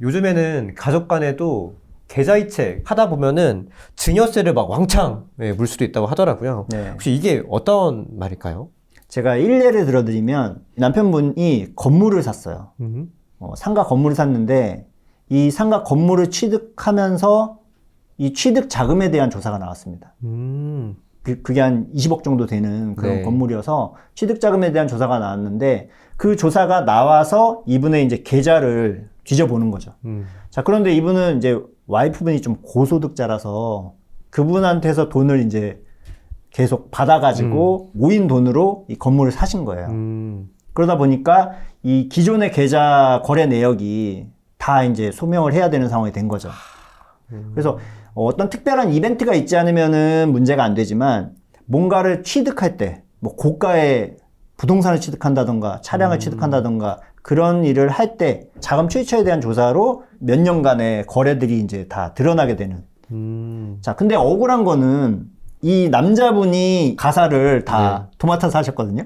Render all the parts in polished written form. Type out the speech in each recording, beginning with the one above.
요즘에는 가족 간에도 계좌이체 하다 보면은 증여세를 막 왕창 물 수도 있다고 하더라고요. 네. 혹시 이게 어떤 말일까요? 제가 일례를 들어드리면 남편분이 건물을 샀어요. 상가 건물을 샀는데 이 상가 건물을 취득하면서 이 취득 자금에 대한 조사가 나왔습니다. 그게 한 20억 정도 되는 그런 네. 건물이어서 취득 자금에 대한 조사가 나왔는데 그 조사가 나와서 이분의 이제 계좌를 뒤져보는 거죠. 자, 그런데 이분은 이제 와이프분이 좀 고소득자라서 그분한테서 돈을 이제 계속 받아가지고 모인 돈으로 이 건물을 사신 거예요. 그러다 보니까 이 기존의 계좌 거래 내역이 다 이제 소명을 해야 되는 상황이 된 거죠. 그래서 어떤 특별한 이벤트가 있지 않으면은 문제가 안 되지만 뭔가를 취득할 때, 뭐 고가의 부동산을 취득한다던가 차량을 취득한다던가 그런 일을 할 때 자금 출처에 대한 조사로 몇 년간의 거래들이 이제 다 드러나게 되는. 자, 근데 억울한 거는 이 남자분이 가사를 다 도맡아 사셨거든요.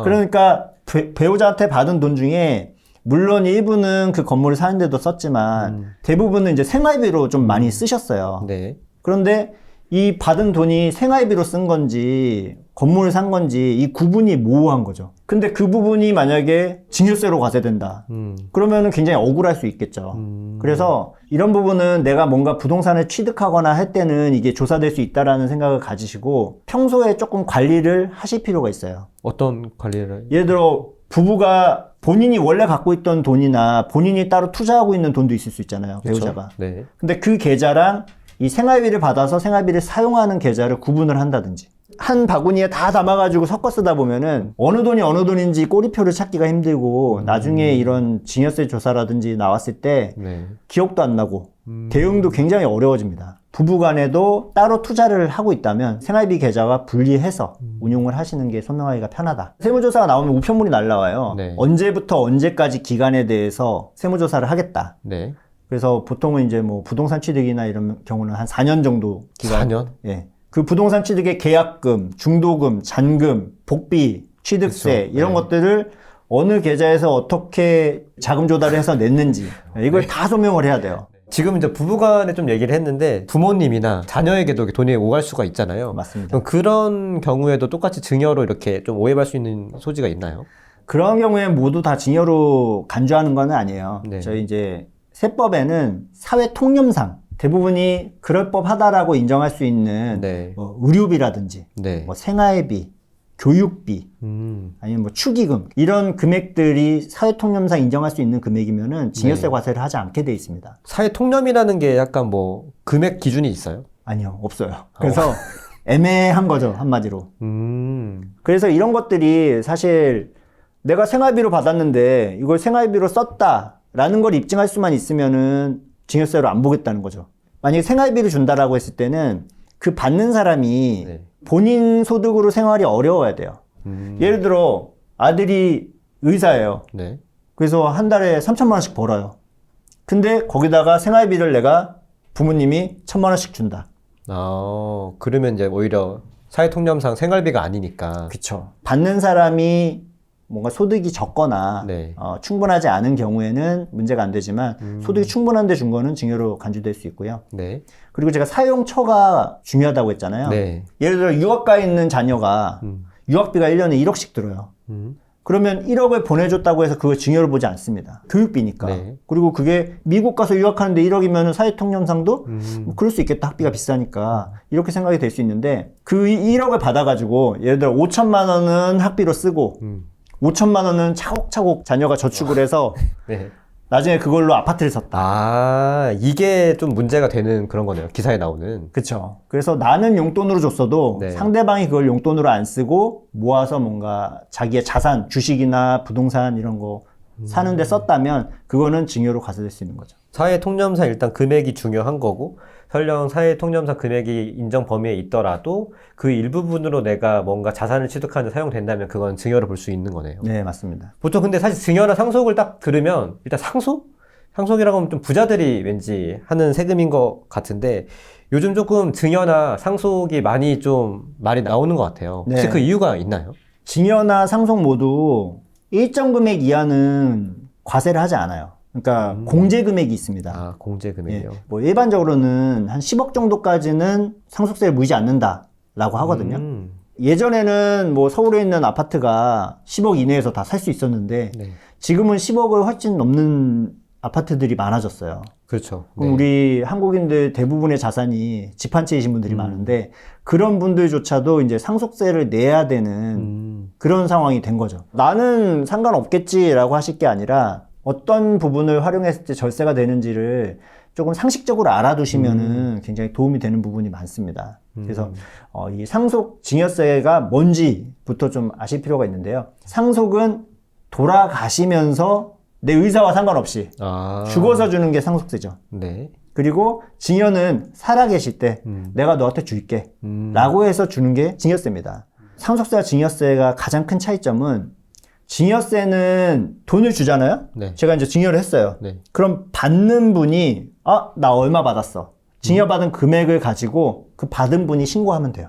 그러니까 배우자한테 받은 돈 중에 물론 일부는 그 건물을 사는데도 썼지만 대부분은 이제 생활비로 좀 많이 쓰셨어요. 네. 그런데 이 받은 돈이 생활비로 쓴 건지 건물을 산 건지 이 구분이 모호한 거죠. 근데 그 부분이 만약에 증여세로 과세된다. 그러면은 굉장히 억울할 수 있겠죠. 그래서 이런 부분은 내가 뭔가 부동산을 취득하거나 할 때는 이게 조사될 수 있다라는 생각을 가지시고 평소에 조금 관리를 하실 필요가 있어요. 어떤 관리를? 예를 들어 부부가 본인이 원래 갖고 있던 돈이나 본인이 따로 투자하고 있는 돈도 있을 수 있잖아요. 배우자가. 네. 근데 그 계좌랑 이 생활비를 받아서 생활비를 사용하는 계좌를 구분을 한다든지 한 바구니에 다 담아가지고 섞어 쓰다 보면은 어느 돈이 어느 돈인지 꼬리표를 찾기가 힘들고 나중에 이런 증여세 조사라든지 나왔을 때 기억도 안 나고 대응도 굉장히 어려워집니다. 부부간에도 따로 투자를 하고 있다면 생활비 계좌와 분리해서 운용을 하시는 게 소명하기가 편하다. 세무조사가 나오면 우편물이 날라와요. 네. 언제부터 언제까지 기간에 대해서 세무조사를 하겠다. 네. 그래서 보통은 이제 뭐 부동산 취득이나 이런 경우는 한 4년 정도 기간. 4년? 예. 그 부동산 취득의 계약금, 중도금, 잔금, 복비, 취득세 그쵸. 이런 네. 것들을 어느 계좌에서 어떻게 자금 조달을 해서 냈는지 이걸 다 소명을 해야 돼요. 지금 이제 부부간에 좀 얘기를 했는데 부모님이나 자녀에게도 돈이 오갈 수가 있잖아요. 맞습니다. 그럼 그런 경우에도 똑같이 증여로 이렇게 좀 오해받을 수 있는 소지가 있나요? 그런 경우에 모두 다 증여로 간주하는 건 아니에요. 네. 저희 이제 세법에는 사회 통념상 대부분이 그럴 법하다라고 인정할 수 있는 뭐 의료비라든지 뭐 생활비, 교육비, 아니면 뭐 축의금 이런 금액들이 사회 통념상 인정할 수 있는 금액이면은 증여세 과세를 하지 않게 돼 있습니다. 사회 통념이라는 게 약간 뭐 금액 기준이 있어요? 아니요, 없어요. 그래서 애매한 거죠, 한마디로. 그래서 이런 것들이 사실 내가 생활비로 받았는데 이걸 생활비로 썼다라는 걸 입증할 수만 있으면은 증여세로 안 보겠다는 거죠. 만약에 생활비를 준다라고 했을 때는 그 받는 사람이 본인 소득으로 생활이 어려워야 돼요. 예를 들어 아들이 의사예요. 그래서 한 달에 3천만 원씩 벌어요. 근데 거기다가 생활비를 내가 부모님이 1,000만 원씩 준다. 그러면 이제 오히려 사회 통념상 생활비가 아니니까. 그쵸. 받는 사람이 뭔가 소득이 적거나 충분하지 않은 경우에는 문제가 안 되지만 소득이 충분한데 준 거는 증여로 간주될 수 있고요. 그리고 제가 사용처가 중요하다고 했잖아요. 예를 들어 유학 가 있는 자녀가 유학비가 1년에 1억씩 들어요. 그러면 1억을 보내줬다고 해서 그걸 증여로 보지 않습니다. 교육비니까. 그리고 그게 미국 가서 유학하는데 1억이면 사회통념상도 뭐 그럴 수 있겠다. 학비가 비싸니까. 이렇게 생각이 될 수 있는데 그 1억을 받아가지고 예를 들어 5천만 원은 학비로 쓰고 5천만 원은 차곡차곡 자녀가 저축을 해서 나중에 그걸로 아파트를 샀다. 이게 좀 문제가 되는 그런 거네요. 기사에 나오는. 그쵸. 그래서 나는 용돈으로 줬어도 상대방이 그걸 용돈으로 안 쓰고 모아서 뭔가 자기의 자산, 주식이나 부동산 이런 거 사는데 썼다면 그거는 증여로 과세될 수 있는 거죠. 사회 통념상 일단 금액이 중요한 거고 설령 사회 통념상 금액이 인정 범위에 있더라도 그 일부분으로 내가 뭔가 자산을 취득하는 데 사용된다면 그건 증여로 볼 수 있는 거네요. 네, 맞습니다. 보통 근데 사실 증여나 상속을 딱 들으면 일단 상속이라고 하면 좀 부자들이 왠지 하는 세금인 것 같은데 요즘 조금 증여나 상속이 많이 좀 말이 나오는 것 같아요. 혹시 그 이유가 있나요? 증여나 상속 모두 일정 금액 이하는 과세를 하지 않아요. 그러니까 공제 금액이 있습니다. 아, 공제 금액이요. 예, 뭐 일반적으로는 한 10억 정도까지는 상속세를 물지 않는다라고 하거든요. 예전에는 뭐 서울에 있는 아파트가 10억 이내에서 다 살 수 있었는데 네. 지금은 10억을 훨씬 넘는 아파트들이 많아졌어요. 그렇죠. 그럼 네. 우리 한국인들 대부분의 자산이 집 한 채이신 분들이 많은데 그런 분들조차도 이제 상속세를 내야 되는 그런 상황이 된 거죠. 나는 상관없겠지라고 하실 게 아니라 어떤 부분을 활용했을 때 절세가 되는지를 조금 상식적으로 알아두시면은 굉장히 도움이 되는 부분이 많습니다. 그래서 이 상속 증여세가 뭔지부터 좀 아실 필요가 있는데요. 상속은 돌아가시면서 내 의사와 상관없이 아. 죽어서 주는 게 상속세죠. 네. 그리고 증여는 살아계실 때 내가 너한테 줄게 라고 해서 주는 게 증여세입니다. 상속세와 증여세가 가장 큰 차이점은 증여세는 돈을 주잖아요. 네. 제가 이제 증여를 했어요. 네. 그럼 받는 분이 나 얼마 받았어. 증여받은 금액을 가지고 그 받은 분이 신고하면 돼요.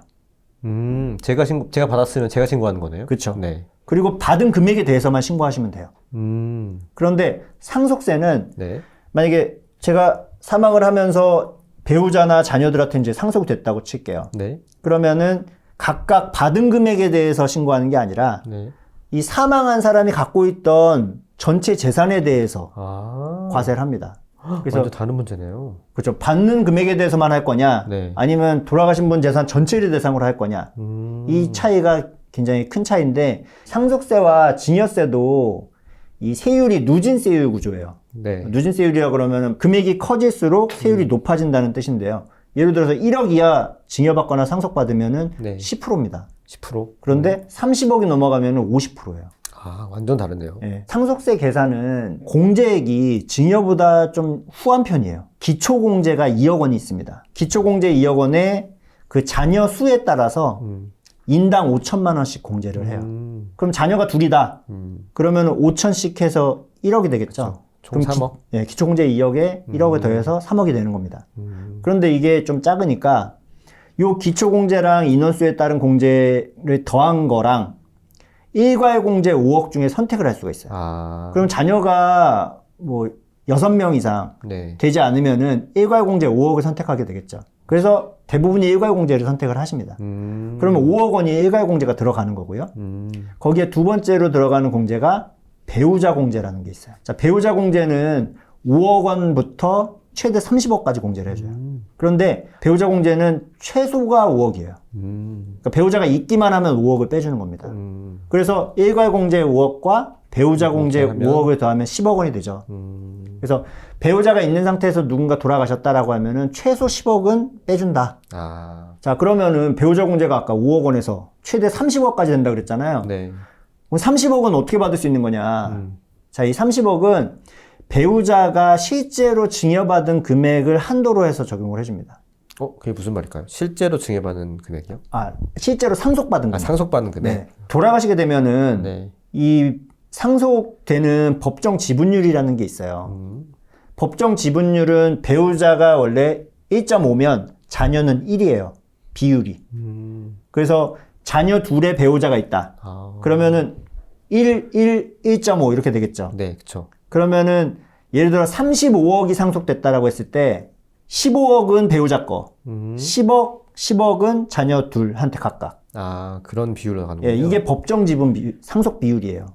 제가 받았으면 제가 신고하는 거네요. 그렇죠. 네. 그리고 받은 금액에 대해서만 신고하시면 돼요. 그런데 상속세는 네. 만약에 제가 사망을 하면서 배우자나 자녀들한테 이제 상속이 됐다고 칠게요. 네. 그러면은 각각 받은 금액에 대해서 신고하는 게 아니라 네. 이 사망한 사람이 갖고 있던 전체 재산에 대해서 아. 과세를 합니다. 그래서 완전 다른 문제네요. 그렇죠. 받는 금액에 대해서만 할 거냐, 네. 아니면 돌아가신 분 재산 전체를 대상으로 할 거냐. 이 차이가 굉장히 큰 차이인데 상속세와 증여세도 이 세율이 누진세율 구조예요. 네. 누진세율이라 그러면 금액이 커질수록 세율이 높아진다는 뜻인데요. 예를 들어서 1억 이하 증여받거나 상속받으면은 네. 10%입니다. 10%? 그런데 30억이 넘어가면은 50%예요. 아, 완전 다르네요. 예. 상속세 계산은 공제액이 증여보다 좀 후한 편이에요. 기초공제가 2억 원이 있습니다. 기초공제 2억 원에 그 자녀 수에 따라서 인당 5천만 원씩 공제를 해요. 그럼 자녀가 둘이다. 그러면 5천씩 해서 1억이 되겠죠. 총 3억? 기초공제 2억에 1억을 더해서 3억이 되는 겁니다. 그런데 이게 좀 작으니까 요 기초공제랑 인원수에 따른 공제를 더한 거랑 일괄공제 5억 중에 선택을 할 수가 있어요. 아. 그럼 자녀가 뭐 6명 이상 네. 되지 않으면은 일괄공제 5억을 선택하게 되겠죠. 그래서 대부분이 일괄공제를 선택을 하십니다. 그러면 5억 원이 일괄공제가 들어가는 거고요. 거기에 두 번째로 들어가는 공제가 배우자 공제라는 게 있어요. 자, 배우자 공제는 5억 원부터 최대 30억까지 공제를 해줘요. 그런데 배우자 공제는 최소가 5억이에요. 그러니까 배우자가 있기만 하면 5억을 빼주는 겁니다. 그래서 일괄 공제 5억과 배우자 공제 5억을 더하면 10억 원이 되죠. 그래서 배우자가 있는 상태에서 누군가 돌아가셨다라고 하면은 최소 10억은 빼준다. 아. 자, 그러면은 배우자 공제가 아까 5억 원에서 최대 30억까지 된다 그랬잖아요. 네. 그럼 30억은 어떻게 받을 수 있는 거냐? 자, 이 30억은 배우자가 실제로 증여받은 금액을 한도로 해서 적용을 해줍니다. 그게 무슨 말일까요? 실제로 증여받는 금액이요? 실제로 상속받은 금액. 상속받는 금액? 네. 돌아가시게 되면은 네. 이 상속되는 법정 지분율이라는 게 있어요. 법정 지분율은 배우자가 원래 1.5면 자녀는 1이에요. 비율이. 그래서 자녀 둘의 배우자가 있다. 그러면은 1.5 이렇게 되겠죠. 네, 그쵸. 그러면은 예를 들어 35억이 상속됐다라고 했을 때 15억은 배우자 거, 10억은 자녀 둘한테 각각. 아, 그런 비율로 가는군요. 예, 이게 법정 지분 상속 비율이에요.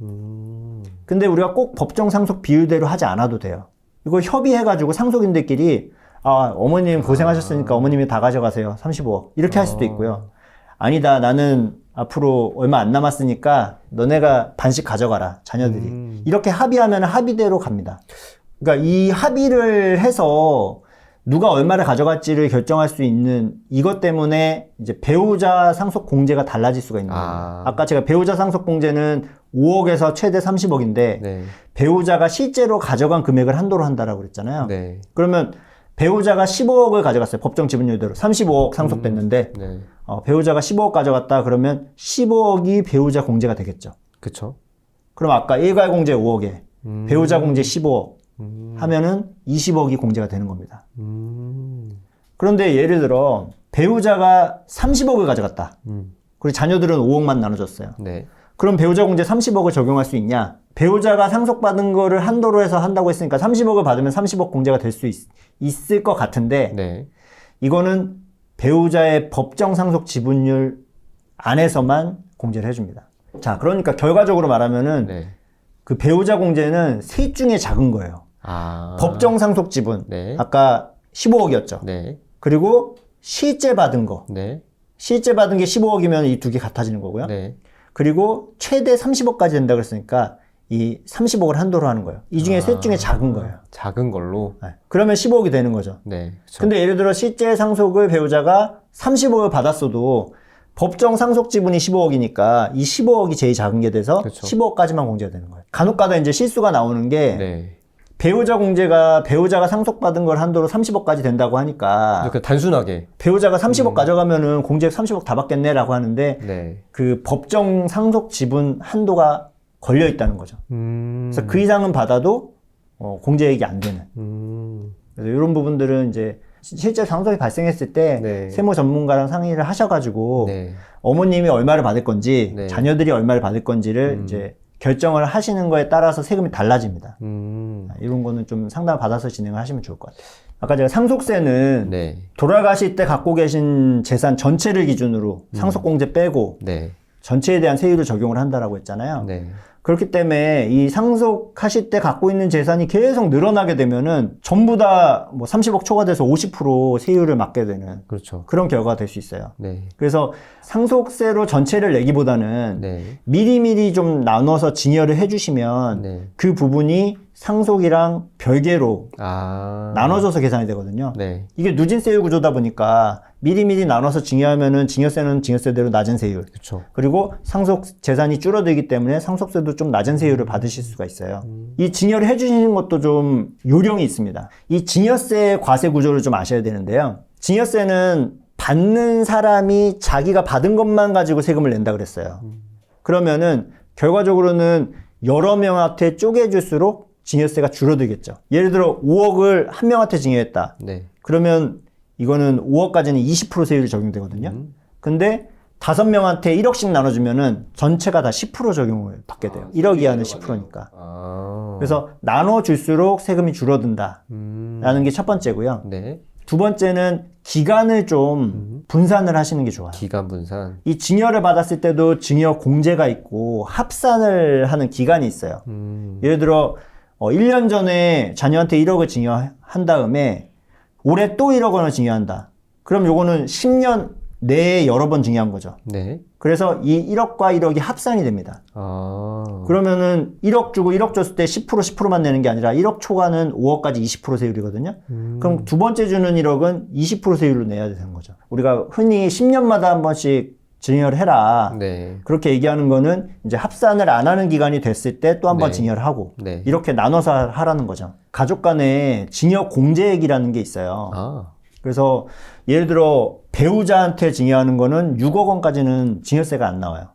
근데 우리가 꼭 법정 상속 비율대로 하지 않아도 돼요. 이거 협의해가지고 상속인들끼리 어머님 고생하셨으니까 어머님이 다 가져가세요. 35억. 이렇게 할 수도 있고요. 아니다, 나는 앞으로 얼마 안 남았으니까 너네가 반씩 가져가라, 자녀들이. 이렇게 합의하면 합의대로 갑니다. 그러니까 이 합의를 해서 누가 얼마를 가져갈지를 결정할 수 있는 이것 때문에 이제 배우자 상속 공제가 달라질 수가 있는 거예요. 아까 제가 배우자 상속 공제는 5억에서 최대 30억인데 네. 배우자가 실제로 가져간 금액을 한도로 한다라고 그랬잖아요. 네. 그러면 배우자가 15억을 가져갔어요. 법정 지분율대로 35억 상속됐는데 네. 배우자가 15억 가져갔다 그러면 15억이 배우자 공제가 되겠죠. 그쵸. 그럼 아까 일괄 공제 5억에 배우자 공제 15억 하면은 20억이 공제가 되는 겁니다. 그런데 예를 들어 배우자가 30억을 가져갔다. 그리고 자녀들은 5억만 나눠줬어요. 네. 그럼 배우자 공제 30억을 적용할 수 있냐? 배우자가 상속받은 거를 한도로 해서 한다고 했으니까 30억을 받으면 30억 공제가 될 수 있을 것 같은데 네. 이거는 배우자의 법정 상속 지분율 안에서만 공제를 해줍니다. 자, 그러니까 결과적으로 말하면은 네. 그 배우자 공제는 셋 중에 작은 거예요. 아. 법정 상속 지분. 네. 아까 15억이었죠. 네. 그리고 실제 받은 거. 네. 실제 받은 게 15억이면 이 두 개 같아지는 거고요. 네. 그리고 최대 30억까지 된다 그랬으니까 이 30억을 한도로 하는 거예요. 이 중에 셋 중에 작은 거예요. 작은 걸로. 네. 그러면 15억이 되는 거죠. 네. 그쵸. 근데 예를 들어 실제 상속을 배우자가 30억을 받았어도 법정 상속 지분이 15억이니까 이 15억이 제일 작은 게 돼서 그쵸. 15억까지만 공제가 되는 거예요. 간혹가다 이제 실수가 나오는 게 네. 배우자 공제가 배우자가 상속받은 걸 한도로 30억까지 된다고 하니까 이렇게 단순하게. 배우자가 30억 가져가면은 공제 30억 다 받겠네라고 하는데 네. 그 법정 상속 지분 한도가 걸려 있다는 거죠. 그래서 그 이상은 받아도 공제액이 안 되는. 그래서 이런 부분들은 이제 실제 상속이 발생했을 때 네. 세무 전문가랑 상의를 하셔가지고 네. 어머님이 얼마를 받을 건지 네. 자녀들이 얼마를 받을 건지를 이제 결정을 하시는 거에 따라서 세금이 달라집니다. 이런 거는 좀 상담을 받아서 진행을 하시면 좋을 것 같아요. 아까 제가 상속세는 네. 돌아가실 때 갖고 계신 재산 전체를 기준으로 상속공제 빼고 네. 전체에 대한 세율을 적용을 한다라고 했잖아요. 네. 그렇기 때문에 이 상속하실 때 갖고 있는 재산이 계속 늘어나게 되면은 전부 다 뭐 30억 초과돼서 50% 세율을 맞게 되는 그렇죠. 그런 결과가 될 수 있어요. 네. 그래서 상속세로 전체를 내기보다는 네. 미리미리 좀 나눠서 증여를 해주시면 네. 그 부분이 상속이랑 별개로 아. 나눠져서 계산이 되거든요. 네. 이게 누진세율 구조다 보니까 미리미리 나눠서 증여하면은 증여세는 증여세대로 낮은 세율. 그렇죠. 그리고 상속 재산이 줄어들기 때문에 상속세도 좀 낮은 세율을 받으실 수가 있어요. 이 증여를 해주시는 것도 좀 요령이 있습니다. 이 증여세 과세 구조를 좀 아셔야 되는데요. 증여세는 받는 사람이 자기가 받은 것만 가지고 세금을 낸다 그랬어요. 그러면은 결과적으로는 여러 명한테 쪼개줄수록 증여세가 줄어들겠죠. 예를 들어 5억을 한 명한테 증여했다. 네. 그러면 이거는 5억까지는 20% 세율이 적용되거든요. 근데 5명한테 1억씩 나눠주면은 전체가 다 10% 적용을 받게 돼요. 1억 이하는 10%니까. 아. 그래서 나눠줄수록 세금이 줄어든다라는 게 첫 번째고요. 네. 두 번째는 기간을 좀 분산을 하시는 게 좋아요. 기간 분산. 이 증여를 받았을 때도 증여 공제가 있고 합산을 하는 기간이 있어요. 예를 들어 1년 전에 자녀한테 1억을 증여한 다음에 올해 또 1억 원을 증여한다. 그럼 요거는 10년 내에 여러 번 증여한 거죠. 네. 그래서 이 1억과 1억이 합산이 됩니다. 아. 그러면은 1억 주고 1억 줬을 때 10%만 내는 게 아니라 1억 초과는 5억까지 20% 세율이거든요. 그럼 두 번째 주는 1억은 20% 세율로 내야 되는 거죠. 우리가 흔히 10년마다 한 번씩 증여를 해라. 네. 그렇게 얘기하는 거는 이제 합산을 안 하는 기간이 됐을 때 또 한 번 네. 증여를 하고 네. 이렇게 나눠서 하라는 거죠. 가족 간에 증여 공제액이라는 게 있어요. 아. 그래서 예를 들어 배우자한테 증여하는 거는 6억 원까지는 증여세가 안 나와요.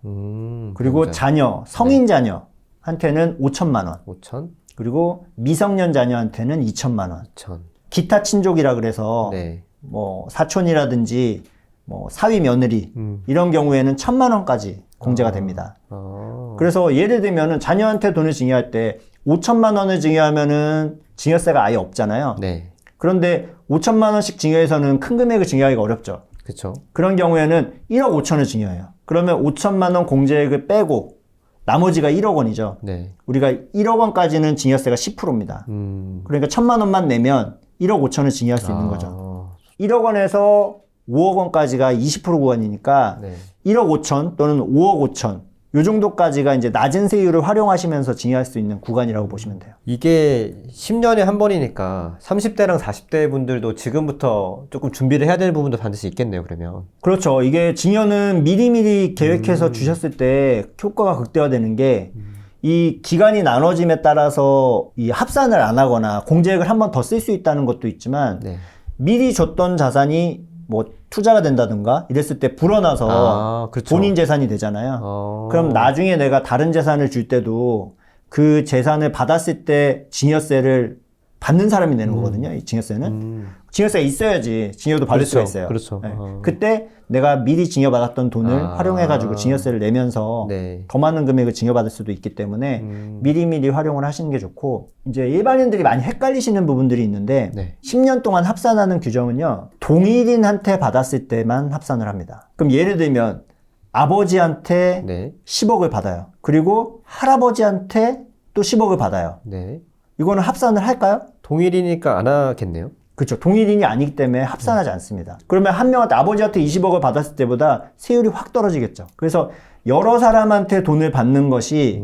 그리고 배우자. 자녀, 성인 자녀한테는 5천만 원. 5천? 그리고 미성년 자녀한테는 2천만 원. 2천. 기타 친족이라 그래서 네. 뭐 사촌이라든지 뭐 사위 며느리 이런 경우에는 1,000만 원까지 공제가 됩니다. 아. 그래서 예를 들면은 자녀한테 돈을 증여할 때 5천만 원을 증여하면은 증여세가 아예 없잖아요. 네. 그런데 5천만 원씩 증여해서는 큰 금액을 증여하기가 어렵죠. 그쵸. 그런 경우에는 1억 5천을 증여해요. 그러면 5천만 원 공제액을 빼고 나머지가 1억 원이죠. 네. 우리가 1억 원까지는 증여세가 10%입니다. 그러니까 1,000만 원만 내면 1억 5천을 증여할 수 있는 거죠. 1억 원에서 5억 원까지가 20% 구간이니까 네. 1억 5천 또는 5억 5천 요 정도까지가 이제 낮은 세율을 활용하시면서 증여할 수 있는 구간이라고 보시면 돼요. 이게 10년에 한 번이니까 30대랑 40대 분들도 지금부터 조금 준비를 해야 되는 부분도 반드시 있겠네요, 그러면. 그렇죠. 이게 증여는 미리미리 계획해서 주셨을 때 효과가 극대화되는 게 이 기간이 나눠짐에 따라서 이 합산을 안 하거나 공제액을 한 번 더 쓸 수 있다는 것도 있지만 네. 미리 줬던 자산이 뭐 투자가 된다든가 이랬을 때 불어나서 아, 그렇죠. 본인 재산이 되잖아요. 그럼 나중에 내가 다른 재산을 줄 때도 그 재산을 받았을 때 증여세를 받는 사람이 내는 거거든요. 이 증여세는. 증여세가 있어야지 증여도 받을 수가 있어요. 그렇죠. 네. 그때 내가 미리 증여받았던 돈을 활용해가지고 증여세를 내면서 네. 더 많은 금액을 증여받을 수도 있기 때문에 미리미리 활용을 하시는 게 좋고, 이제 일반인들이 많이 헷갈리시는 부분들이 있는데 네. 10년 동안 합산하는 규정은요, 동일인한테 받았을 때만 합산을 합니다. 그럼 예를 들면 아버지한테 네. 10억을 받아요. 그리고 할아버지한테 또 10억을 받아요. 네. 이거는 합산을 할까요? 동일이니까 안 하겠네요. 그렇죠. 동일인이 아니기 때문에 합산하지 않습니다. 그러면 한 명한테 아버지한테 20억을 받았을 때보다 세율이 확 떨어지겠죠. 그래서 여러 사람한테 돈을 받는 것이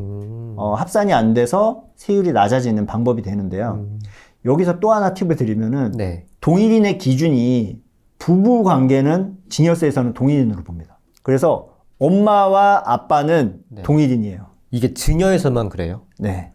합산이 안 돼서 세율이 낮아지는 방법이 되는데요. 여기서 또 하나 팁을 드리면은 네. 동일인의 기준이 부부 관계는 증여세에서는 동일인으로 봅니다. 그래서 엄마와 아빠는 네. 동일인이에요. 이게 증여에서만 그래요? 네.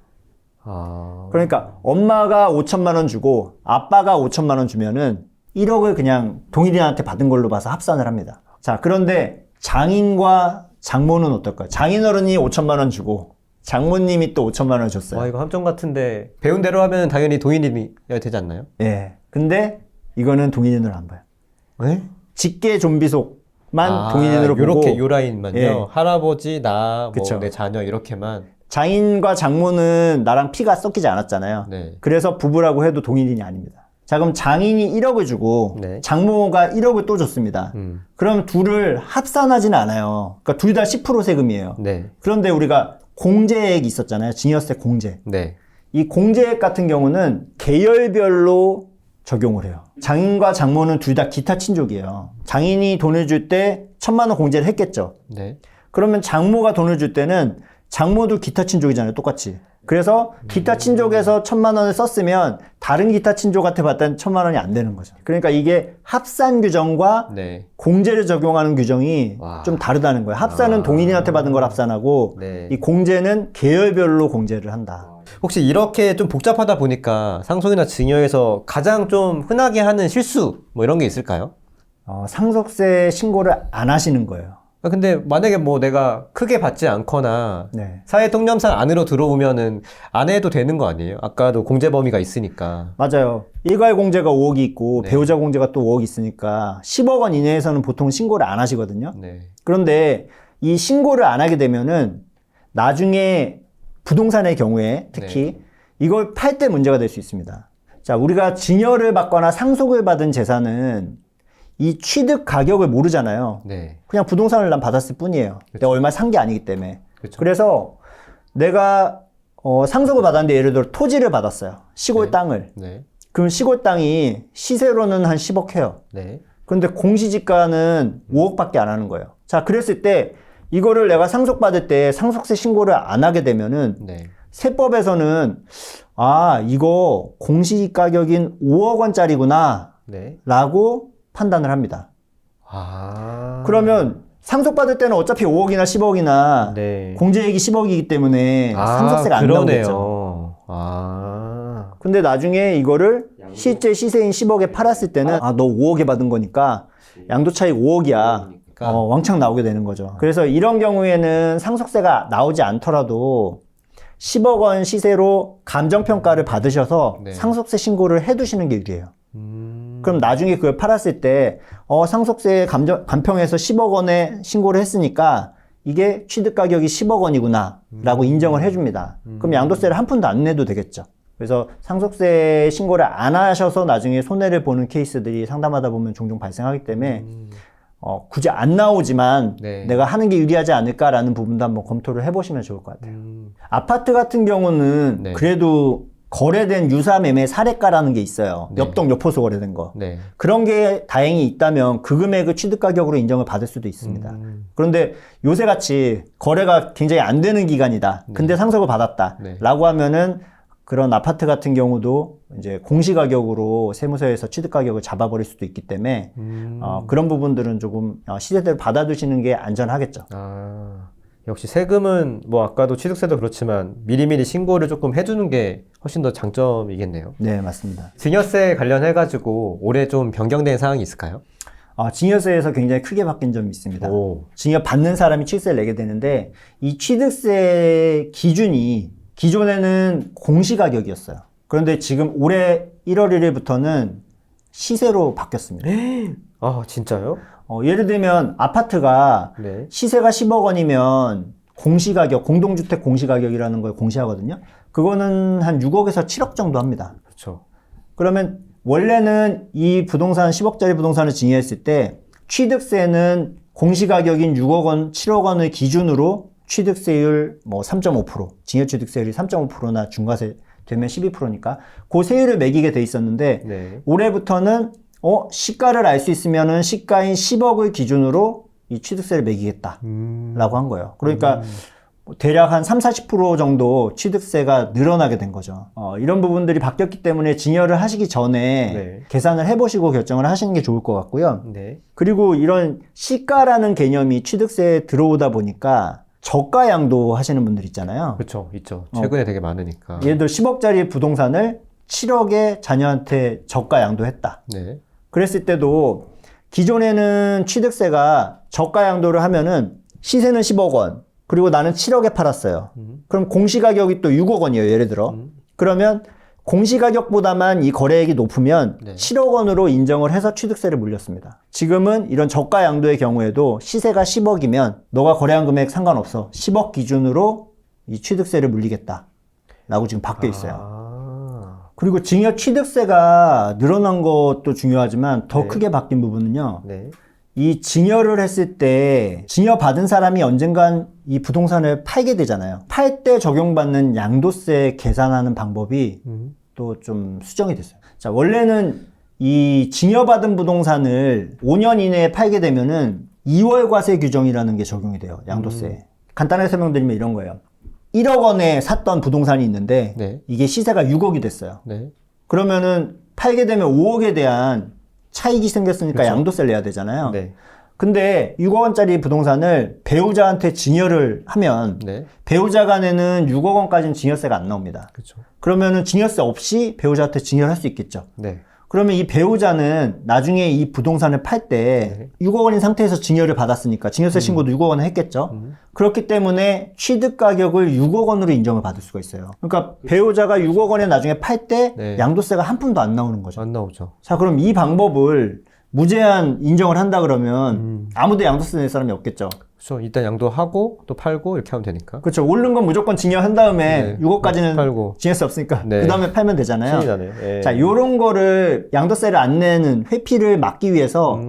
아. 그러니까 엄마가 5천만 원 주고 아빠가 5천만 원 주면은 1억을 그냥 동일인한테 받은 걸로 봐서 합산을 합니다. 자, 그런데 장인과 장모는 어떨까요? 장인어른이 5천만 원 주고 장모님이 또 5천만 원 줬어요. 와, 이거 함정 같은데 배운 대로 하면 당연히 동일인이어야 되지 않나요? 예. 근데 이거는 동일인으로 안 봐요. 네? 직계 좀비속만 동일인으로 보고, 요렇게 요 라인만요. 예. 할아버지, 나, 뭐 그쵸. 내 자녀 이렇게만. 장인과 장모는 나랑 피가 섞이지 않았잖아요. 네. 그래서 부부라고 해도 동일인이 아닙니다. 자, 그럼 장인이 1억을 주고 네. 장모가 1억을 또 줬습니다. 그럼 둘을 합산하지는 않아요. 그러니까 둘 다 10% 세금이에요. 네. 그런데 우리가 공제액이 있었잖아요. 증여세 공제. 네. 이 공제액 같은 경우는 계열별로 적용을 해요. 장인과 장모는 둘 다 기타 친족이에요. 장인이 돈을 줄 때 1,000만 원 공제를 했겠죠. 네. 그러면 장모가 돈을 줄 때는 장모도 기타 친족이잖아요. 똑같이. 그래서 기타 친족에서 1,000만 원을 썼으면 다른 기타 친족한테 받던 1,000만 원이 안 되는 거죠. 그러니까 이게 합산 규정과 네. 공제를 적용하는 규정이 와. 좀 다르다는 거예요. 합산은 동일인한테 받은 걸 합산하고 네. 이 공제는 계열별로 공제를 한다. 혹시 이렇게 좀 복잡하다 보니까 상속이나 증여에서 가장 좀 흔하게 하는 실수 뭐 이런 게 있을까요? 상속세 신고를 안 하시는 거예요. 근데 만약에 뭐 내가 크게 받지 않거나 네. 사회 통념상 안으로 들어오면은 안 해도 되는 거 아니에요? 아까도 공제 범위가 있으니까. 맞아요. 일괄 공제가 5억이 있고 네. 배우자 공제가 또 5억이 있으니까 10억 원 이내에서는 보통 신고를 안 하시거든요. 네. 그런데 이 신고를 안 하게 되면은 나중에 부동산의 경우에 특히 이걸 팔 때 문제가 될 수 있습니다. 자, 우리가 증여를 받거나 상속을 받은 재산은 이 취득 가격을 모르잖아요. 네. 그냥 부동산을 난 받았을 뿐이에요. 내가 얼마 산 게 아니기 때문에. 그쵸. 그래서 내가 상속을 받았는데 예를 들어 토지를 받았어요. 시골 네. 땅을. 네. 그럼 시골 땅이 시세로는 한 10억 해요. 네. 그런데 공시지가는 5억밖에 안 하는 거예요. 자, 그랬을 때 이거를 내가 상속받을 때 상속세 신고를 안 하게 되면은 네. 세법에서는 이거 공시가격인 5억 원짜리구나 네. 라고 판단을 합니다. 그러면 상속받을 때는 어차피 5억이나 10억이나 네. 공제액이 10억이기 때문에 상속세가 안 나오겠죠. 근데 나중에 이거를 실제 시세인 10억에 팔았을 때는 너 5억에 받은 거니까 양도 차익 5억이야. 왕창 나오게 되는 거죠. 그래서 이런 경우에는 상속세가 나오지 않더라도 10억 원 시세로 감정평가를 받으셔서 네. 상속세 신고를 해두시는 게 유리해요. 그럼 나중에 그걸 팔았을 때 상속세 감평해서 10억 원에 신고를 했으니까 이게 취득 가격이 10억 원이구나 라고 인정을 해줍니다. 그럼 양도세를 한 푼도 안 내도 되겠죠. 그래서 상속세 신고를 안 하셔서 나중에 손해를 보는 케이스들이 상담하다 보면 종종 발생하기 때문에 굳이 안 나오지만 네. 내가 하는 게 유리하지 않을까라는 부분도 한번 검토를 해보시면 좋을 것 같아요. 아파트 같은 경우는 네. 그래도 거래된 유사매매 사례가라는 게 있어요. 네. 엽동 엽호소 거래된 거. 네. 그런 게 다행히 있다면 그 금액을 취득가격으로 인정을 받을 수도 있습니다. 그런데 요새같이 거래가 굉장히 안 되는 기간이다. 근데 상속을 받았다. 네. 라고 하면은 그런 아파트 같은 경우도 이제 공시가격으로 세무서에서 취득가격을 잡아버릴 수도 있기 때문에 그런 부분들은 조금 시세대로 받아두시는 게 안전하겠죠. 역시 세금은 뭐 아까도 취득세도 그렇지만 미리미리 신고를 조금 해두는 게 훨씬 더 장점이겠네요. 네, 맞습니다. 증여세 관련해가지고 올해 좀 변경된 사항이 있을까요? 증여세에서 굉장히 크게 바뀐 점이 있습니다. 오. 증여 받는 사람이 취득세를 내게 되는데 이 취득세 기준이 기존에는 공시가격이었어요. 그런데 지금 올해 1월 1일부터는 시세로 바뀌었습니다. 아, 진짜요? 예를 들면 아파트가 네. 시세가 10억 원이면 공시가격, 공동주택 공시가격이라는 걸 공시하거든요. 그거는 한 6억에서 7억 정도 합니다. 그렇죠. 그러면 원래는 이 부동산 10억짜리 부동산을 증여했을 때 취득세는 공시가격인 6억 원, 7억 원을 기준으로 취득세율 뭐 3.5%, 증여취득세율이 3.5%나 중과세 되면 12%니까 그 세율을 매기게 돼 있었는데 네. 올해부터는 시가를 알 수 있으면은 시가인 10억을 기준으로 이 취득세를 매기겠다라고 한 거예요. 그러니까 대략 한 30-40% 정도 취득세가 늘어나게 된 거죠. 이런 부분들이 바뀌었기 때문에 증여를 하시기 전에 네. 계산을 해보시고 결정을 하시는 게 좋을 것 같고요. 네. 그리고 이런 시가라는 개념이 취득세에 들어오다 보니까 저가 양도 하시는 분들 있잖아요. 그렇죠. 있죠. 최근에 되게 많으니까. 예를 들어 10억짜리 부동산을 7억에 자녀한테 저가 양도했다. 네. 그랬을 때도 기존에는 취득세가 저가 양도를 하면은 시세는 10억 원, 그리고 나는 7억에 팔았어요. 그럼 공시가격이 또 6억 원이에요, 예를 들어. 그러면 공시가격보다만 이 거래액이 높으면 네. 7억 원으로 인정을 해서 취득세를 물렸습니다. 지금은 이런 저가 양도의 경우에도 시세가 10억이면 너가 거래한 금액 상관없어. 10억 기준으로 이 취득세를 물리겠다. 라고 지금 바뀌어 있어요. 아. 그리고 증여 취득세가 늘어난 것도 중요하지만 더 네. 크게 바뀐 부분은요. 네. 이 증여를 했을 때 증여 받은 사람이 언젠간 이 부동산을 팔게 되잖아요. 팔 때 적용받는 양도세 계산하는 방법이 또 좀 수정이 됐어요. 자, 원래는 이 증여받은 부동산을 5년 이내에 팔게 되면은 2월 과세 규정이라는 게 적용이 돼요. 양도세. 간단하게 설명드리면 이런 거예요. 1억 원에 샀던 부동산이 있는데 네. 이게 시세가 6억이 됐어요. 네. 그러면은 팔게 되면 5억에 대한 차익이 생겼으니까 그렇죠. 양도세를 내야 되잖아요. 네. 근데 6억 원짜리 부동산을 배우자한테 증여를 하면 네. 배우자가 내는 6억 원까지는 증여세가 안 나옵니다. 그렇죠. 그러면은 증여세 없이 배우자한테 증여를 할 수 있겠죠. 네. 그러면 이 배우자는 나중에 이 부동산을 팔 때 6억 원인 상태에서 증여를 받았으니까 증여세 신고도 6억 원을 했겠죠. 그렇기 때문에 취득 가격을 6억 원으로 인정을 받을 수가 있어요. 그러니까 배우자가 6억 원에 나중에 팔 때 네. 양도세가 한 푼도 안 나오는 거죠. 안 나오죠. 자, 그럼 이 방법을 무제한 인정을 한다 그러면 아무도 양도세 낼 사람이 없겠죠. 그렇죠. 일단 양도하고 또 팔고 이렇게 하면 되니까. 그렇죠. 오른 건 무조건 증여한 다음에 네. 6억까지는 팔고. 증여세 없으니까 네. 그 다음에 팔면 되잖아요. 신이 나네요. 예. 자, 요런 거를 양도세를 안 내는 회피를 막기 위해서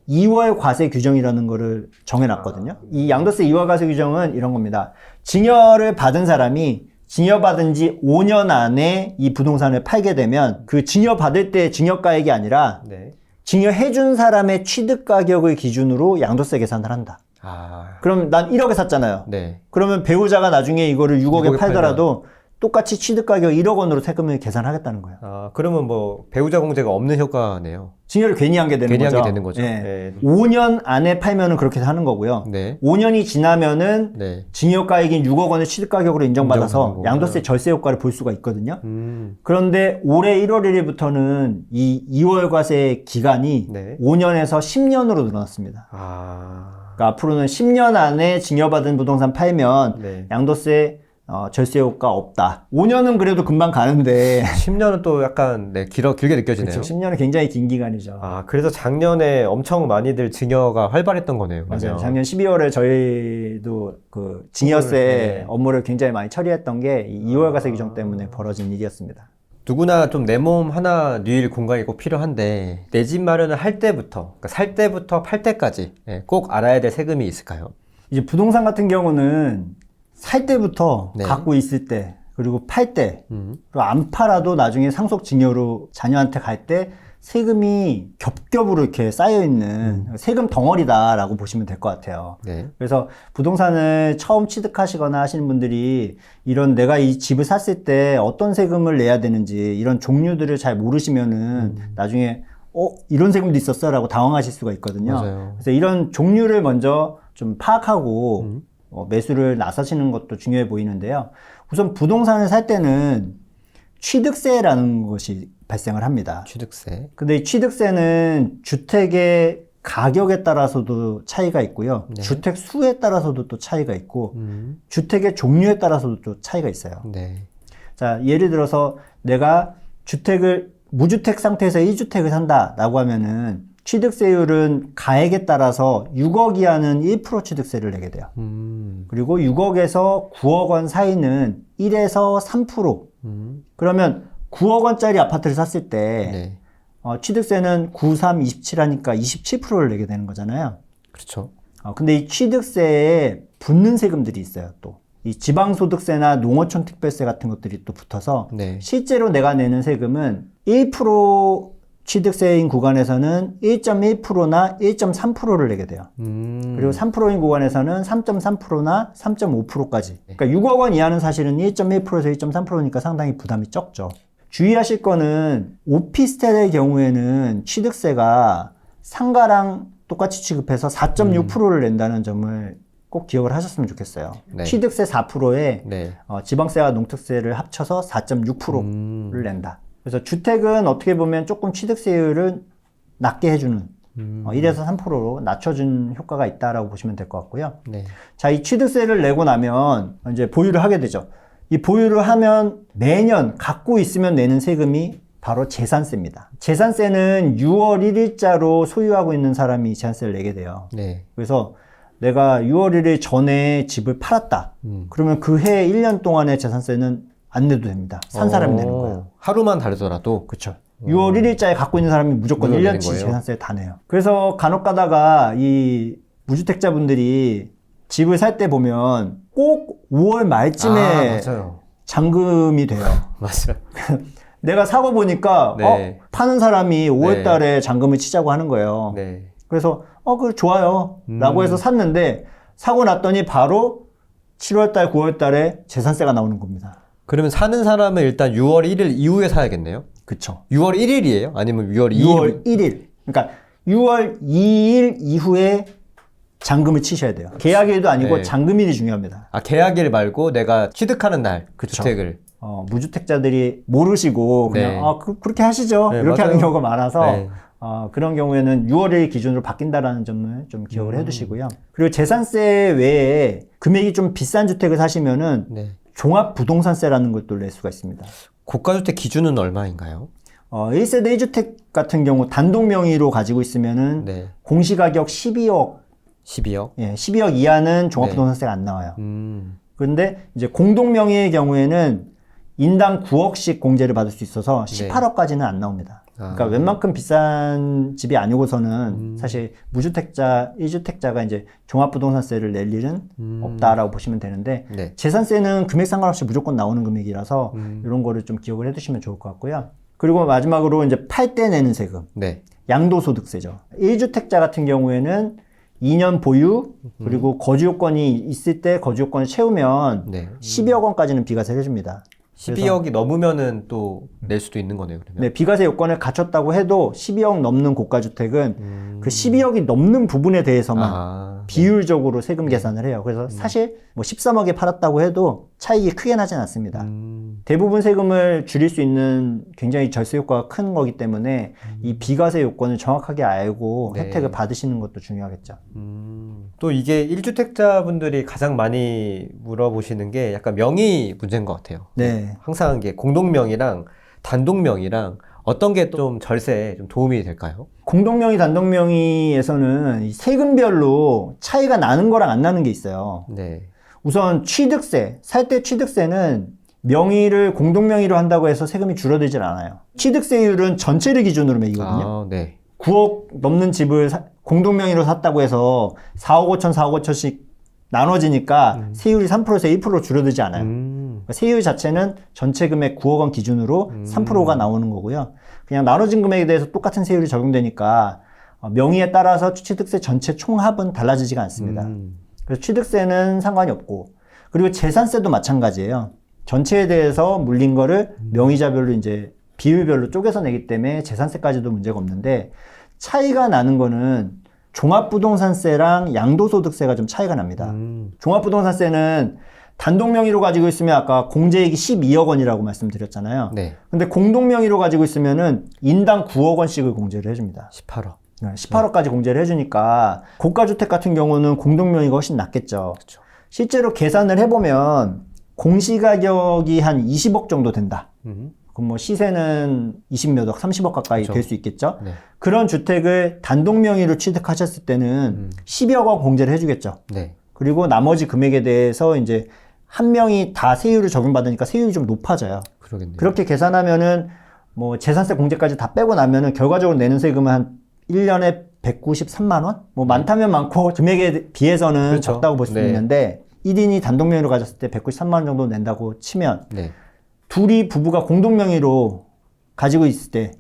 2월 과세 규정이라는 거를 정해놨거든요. 이 양도세 2월 과세 규정은 이런 겁니다. 증여를 받은 사람이 증여받은 지 5년 안에 이 부동산을 팔게 되면 그 증여받을 때 증여가액이 아니라 네. 증여해준 사람의 취득 가격을 기준으로 양도세 계산을 한다. 아. 그럼 난 1억에 샀잖아요. 네. 그러면 배우자가 나중에 이거를 6억에 6억에 팔더라도 똑같이 취득 가격 1억 원으로 세금을 계산하겠다는 거예요. 아, 그러면 뭐 배우자 공제가 없는 효과네요. 증여를 괜히 한 게 되는 괜히 거죠. 하게 되는 거죠. 예. 네. 5년 안에 팔면은 그렇게 하는 거고요. 네. 5년이 지나면은 네. 증여가액인 6억 원을 취득 가격으로 인정받아서 인정하는 거구나. 양도세 절세 효과를 볼 수가 있거든요. 그런데 올해 1월 1일부터는 이 2월 과세 기간이 네. 5년에서 10년으로 늘어났습니다. 아. 그러니까 앞으로는 10년 안에 증여받은 부동산 팔면 네. 양도세 절세 효과 없다. 5년은 그래도 금방 가는데 10년은 또 약간 네, 길게 느껴지네요. 그렇죠. 10년은 굉장히 긴 기간이죠. 아, 그래서 작년에 엄청 많이들 증여가 활발했던 거네요. 맞아요. 그러면. 작년 12월에 저희도 그 증여세 네. 업무를 굉장히 많이 처리했던 게 이 2월 과세 규정 때문에 벌어진 일이었습니다. 누구나 좀 내 몸 하나 누일 공간이 꼭 필요한데 내 집 마련을 할 때부터, 그러니까 살 때부터 팔 때까지 꼭 알아야 될 세금이 있을까요? 이제 부동산 같은 경우는 살 때부터 네. 갖고 있을 때 그리고 팔 때 그리고 안 팔아도 나중에 상속 증여로 자녀한테 갈 때 세금이 겹겹으로 이렇게 쌓여있는 세금 덩어리다라고 보시면 될 것 같아요. 네. 그래서 부동산을 처음 취득하시거나 하시는 분들이 이런 내가 이 집을 샀을 때 어떤 세금을 내야 되는지 이런 종류들을 잘 모르시면은 나중에 이런 세금도 있었어 라고 당황하실 수가 있거든요. 맞아요. 그래서 이런 종류를 먼저 좀 파악하고 매수를 나서시는 것도 중요해 보이는데요. 우선 부동산을 살 때는 취득세라는 것이 발생을 합니다. 취득세. 근데 이 취득세는 주택의 가격에 따라서도 차이가 있고요. 네. 주택 수에 따라서도 또 차이가 있고 주택의 종류에 따라서도 또 차이가 있어요. 네. 자, 예를 들어서 내가 무주택 상태에서 1주택을 산다라고 하면은 취득세율은 가액에 따라서 6억 이하는 1% 취득세를 내게 돼요. 그리고 6억에서 9억 원 사이는 1에서 3%. 그러면 9억 원짜리 아파트를 샀을 때 네. 취득세는 9, 3, 27 하니까 27%를 내게 되는 거잖아요. 그렇죠. 근데 이 취득세에 붙는 세금들이 있어요, 또. 이 지방소득세나 농어촌 특별세 같은 것들이 또 붙어서 네. 실제로 내가 내는 세금은 1% 취득세인 구간에서는 1.1%나 1.3%를 내게 돼요. 그리고 3%인 구간에서는 3.3%나 3.5%까지. 그러니까 6억 원 이하는 사실은 1.1%에서 1.3%니까 상당히 부담이 적죠. 주의하실 거는 오피스텔의 경우에는 취득세가 상가랑 똑같이 취급해서 4.6%를 낸다는 점을 꼭 기억을 하셨으면 좋겠어요. 네. 취득세 4%에 네. 지방세와 농특세를 합쳐서 4.6%를 낸다. 그래서 주택은 어떻게 보면 조금 취득세율을 낮게 해주는 1에서 3%로 낮춰준 효과가 있다라고 보시면 될 것 같고요. 네. 자, 이 취득세를 내고 나면 이제 보유를 하게 되죠. 이 보유를 하면 매년 갖고 있으면 내는 세금이 바로 재산세입니다. 재산세는 6월 1일자로 소유하고 있는 사람이 재산세를 내게 돼요. 네. 그래서 내가 6월 1일 전에 집을 팔았다. 그러면 그 해 1년 동안의 재산세는 안 내도 됩니다. 산 사람이 내는 거예요. 하루만 다르더라도. 그렇죠. 6월 1일자에 갖고 있는 사람이 무조건 1년치 재산세를 다 내요. 그래서 간혹 가다가 이 무주택자분들이 집을 살 때 보면 꼭 5월 말쯤에 맞아요. 잔금이 돼요. 맞아요. 내가 사고 보니까 네. 파는 사람이 5월 네. 달에 잔금을 치자고 하는 거예요. 네. 그래서 그래 좋아요 라고 해서 샀는데 사고 났더니 바로 7월 달 9월 달에 재산세가 나오는 겁니다. 그러면 사는 사람은 일단 6월 1일 이후에 사야겠네요? 그쵸. 6월 1일이에요? 아니면 6월 2일? 6월 1일. 그러니까 6월 2일 이후에 잔금을 치셔야 돼요. 계약일도 아니고 네. 잔금일이 중요합니다. 계약일 말고 내가 취득하는 날 그쵸. 주택을. 무주택자들이 모르시고 그냥 네. 그렇게 하시죠. 네, 이렇게 맞아요. 하는 경우가 많아서 네. 그런 경우에는 6월 1일 기준으로 바뀐다라는 점을 좀 기억을 해두시고요. 그리고 재산세 외에 금액이 좀 비싼 주택을 사시면은 네. 종합부동산세라는 걸 또 낼 수가 있습니다. 고가주택 기준은 얼마인가요? 1세대 1주택 같은 경우 단독 명의로 가지고 있으면은 네. 공시가격 12억, 12억? 12억 이하는 종합부동산세가 안 나와요. 그런데 이제 공동 명의의 경우에는 인당 9억씩 공제를 받을 수 있어서 18억까지는 안 나옵니다. 그러니까 웬만큼 비싼 집이 아니고서는 사실 무주택자, 1주택자가 이제 종합부동산세를 낼 일은 없다라고 보시면 되는데 네. 재산세는 금액 상관없이 무조건 나오는 금액이라서 이런 거를 좀 기억을 해두시면 좋을 것 같고요. 그리고 마지막으로 이제 팔 때 내는 세금, 네. 양도소득세죠. 1주택자 같은 경우에는 2년 보유 그리고 거주 요건이 있을 때 거주 요건을 채우면 네. 12억 원까지는 비과세를 해줍니다. 12억이 넘으면은 또 낼 수도 있는 거네요, 그러면. 네, 비과세 요건을 갖췄다고 해도 12억 넘는 고가주택은 그 12억이 넘는 부분에 대해서만 비율적으로 세금 계산을 해요. 그래서 사실 뭐 13억에 팔았다고 해도 차익이 크게 나진 않습니다. 대부분 세금을 줄일 수 있는 굉장히 절세 효과가 큰 거기 때문에 이 비과세 요건을 정확하게 알고 네. 혜택을 받으시는 것도 중요하겠죠. 또 이게 1주택자 분들이 가장 많이 물어보시는 게 약간 명의 문제인 것 같아요. 네. 항상 이게 공동명의랑 단독명의랑 어떤 게 좀 절세에 좀 도움이 될까요? 공동명의, 단독명의에서는 이 세금별로 차이가 나는 거랑 안 나는 게 있어요. 네. 우선 취득세, 살 때 취득세는 명의를 공동명의로 한다고 해서 세금이 줄어들질 않아요. 취득세율은 전체를 기준으로 매기거든요. 네. 9억 넘는 집을 공동명의로 샀다고 해서 4억 5천, 4억 5천씩 나눠지니까 세율이 3%에서 1% 줄어들지 않아요. 그러니까 세율 자체는 전체 금액 9억 원 기준으로 3%가 나오는 거고요. 그냥 나눠진 금액에 대해서 똑같은 세율이 적용되니까 명의에 따라서 취득세 전체 총합은 달라지지가 않습니다. 그래서 취득세는 상관이 없고, 그리고 재산세도 마찬가지예요. 전체에 대해서 물린 거를 명의자별로 이제 비율별로 쪼개서 내기 때문에 재산세까지도 문제가 없는데, 차이가 나는 거는 종합부동산세랑 양도소득세가 좀 차이가 납니다. 종합부동산세는 단독 명의로 가지고 있으면 아까 공제액이 12억 원이라고 말씀드렸잖아요. 네. 근데 공동 명의로 가지고 있으면은 인당 9억 원씩을 공제를 해줍니다. 18억. 18억까지 공제를 해주니까 고가주택 같은 경우는 공동 명의가 훨씬 낫겠죠. 그쵸. 실제로 계산을 해보면 공시가격이 한 20억 정도 된다. 그럼 뭐 시세는 20몇 억, 30억 가까이 그렇죠. 될 수 있겠죠. 네. 그런 주택을 단독 명의로 취득하셨을 때는 10여 억 공제를 해주겠죠. 네. 그리고 나머지 금액에 대해서 이제 한 명이 다 세율을 적용받으니까 세율이 좀 높아져요. 그러겠네요. 그렇게 계산하면은 뭐 재산세 공제까지 다 빼고 나면은 결과적으로 내는 세금은 한 1년에 193만 원? 뭐 많다면 많고 금액에 비해서는 그렇죠. 적다고 볼 수 네. 있는데 1인이 단독 명의로 가졌을 때 193만 원 정도 낸다고 치면 네. 둘이 부부가 공동 명의로 가지고 있을 때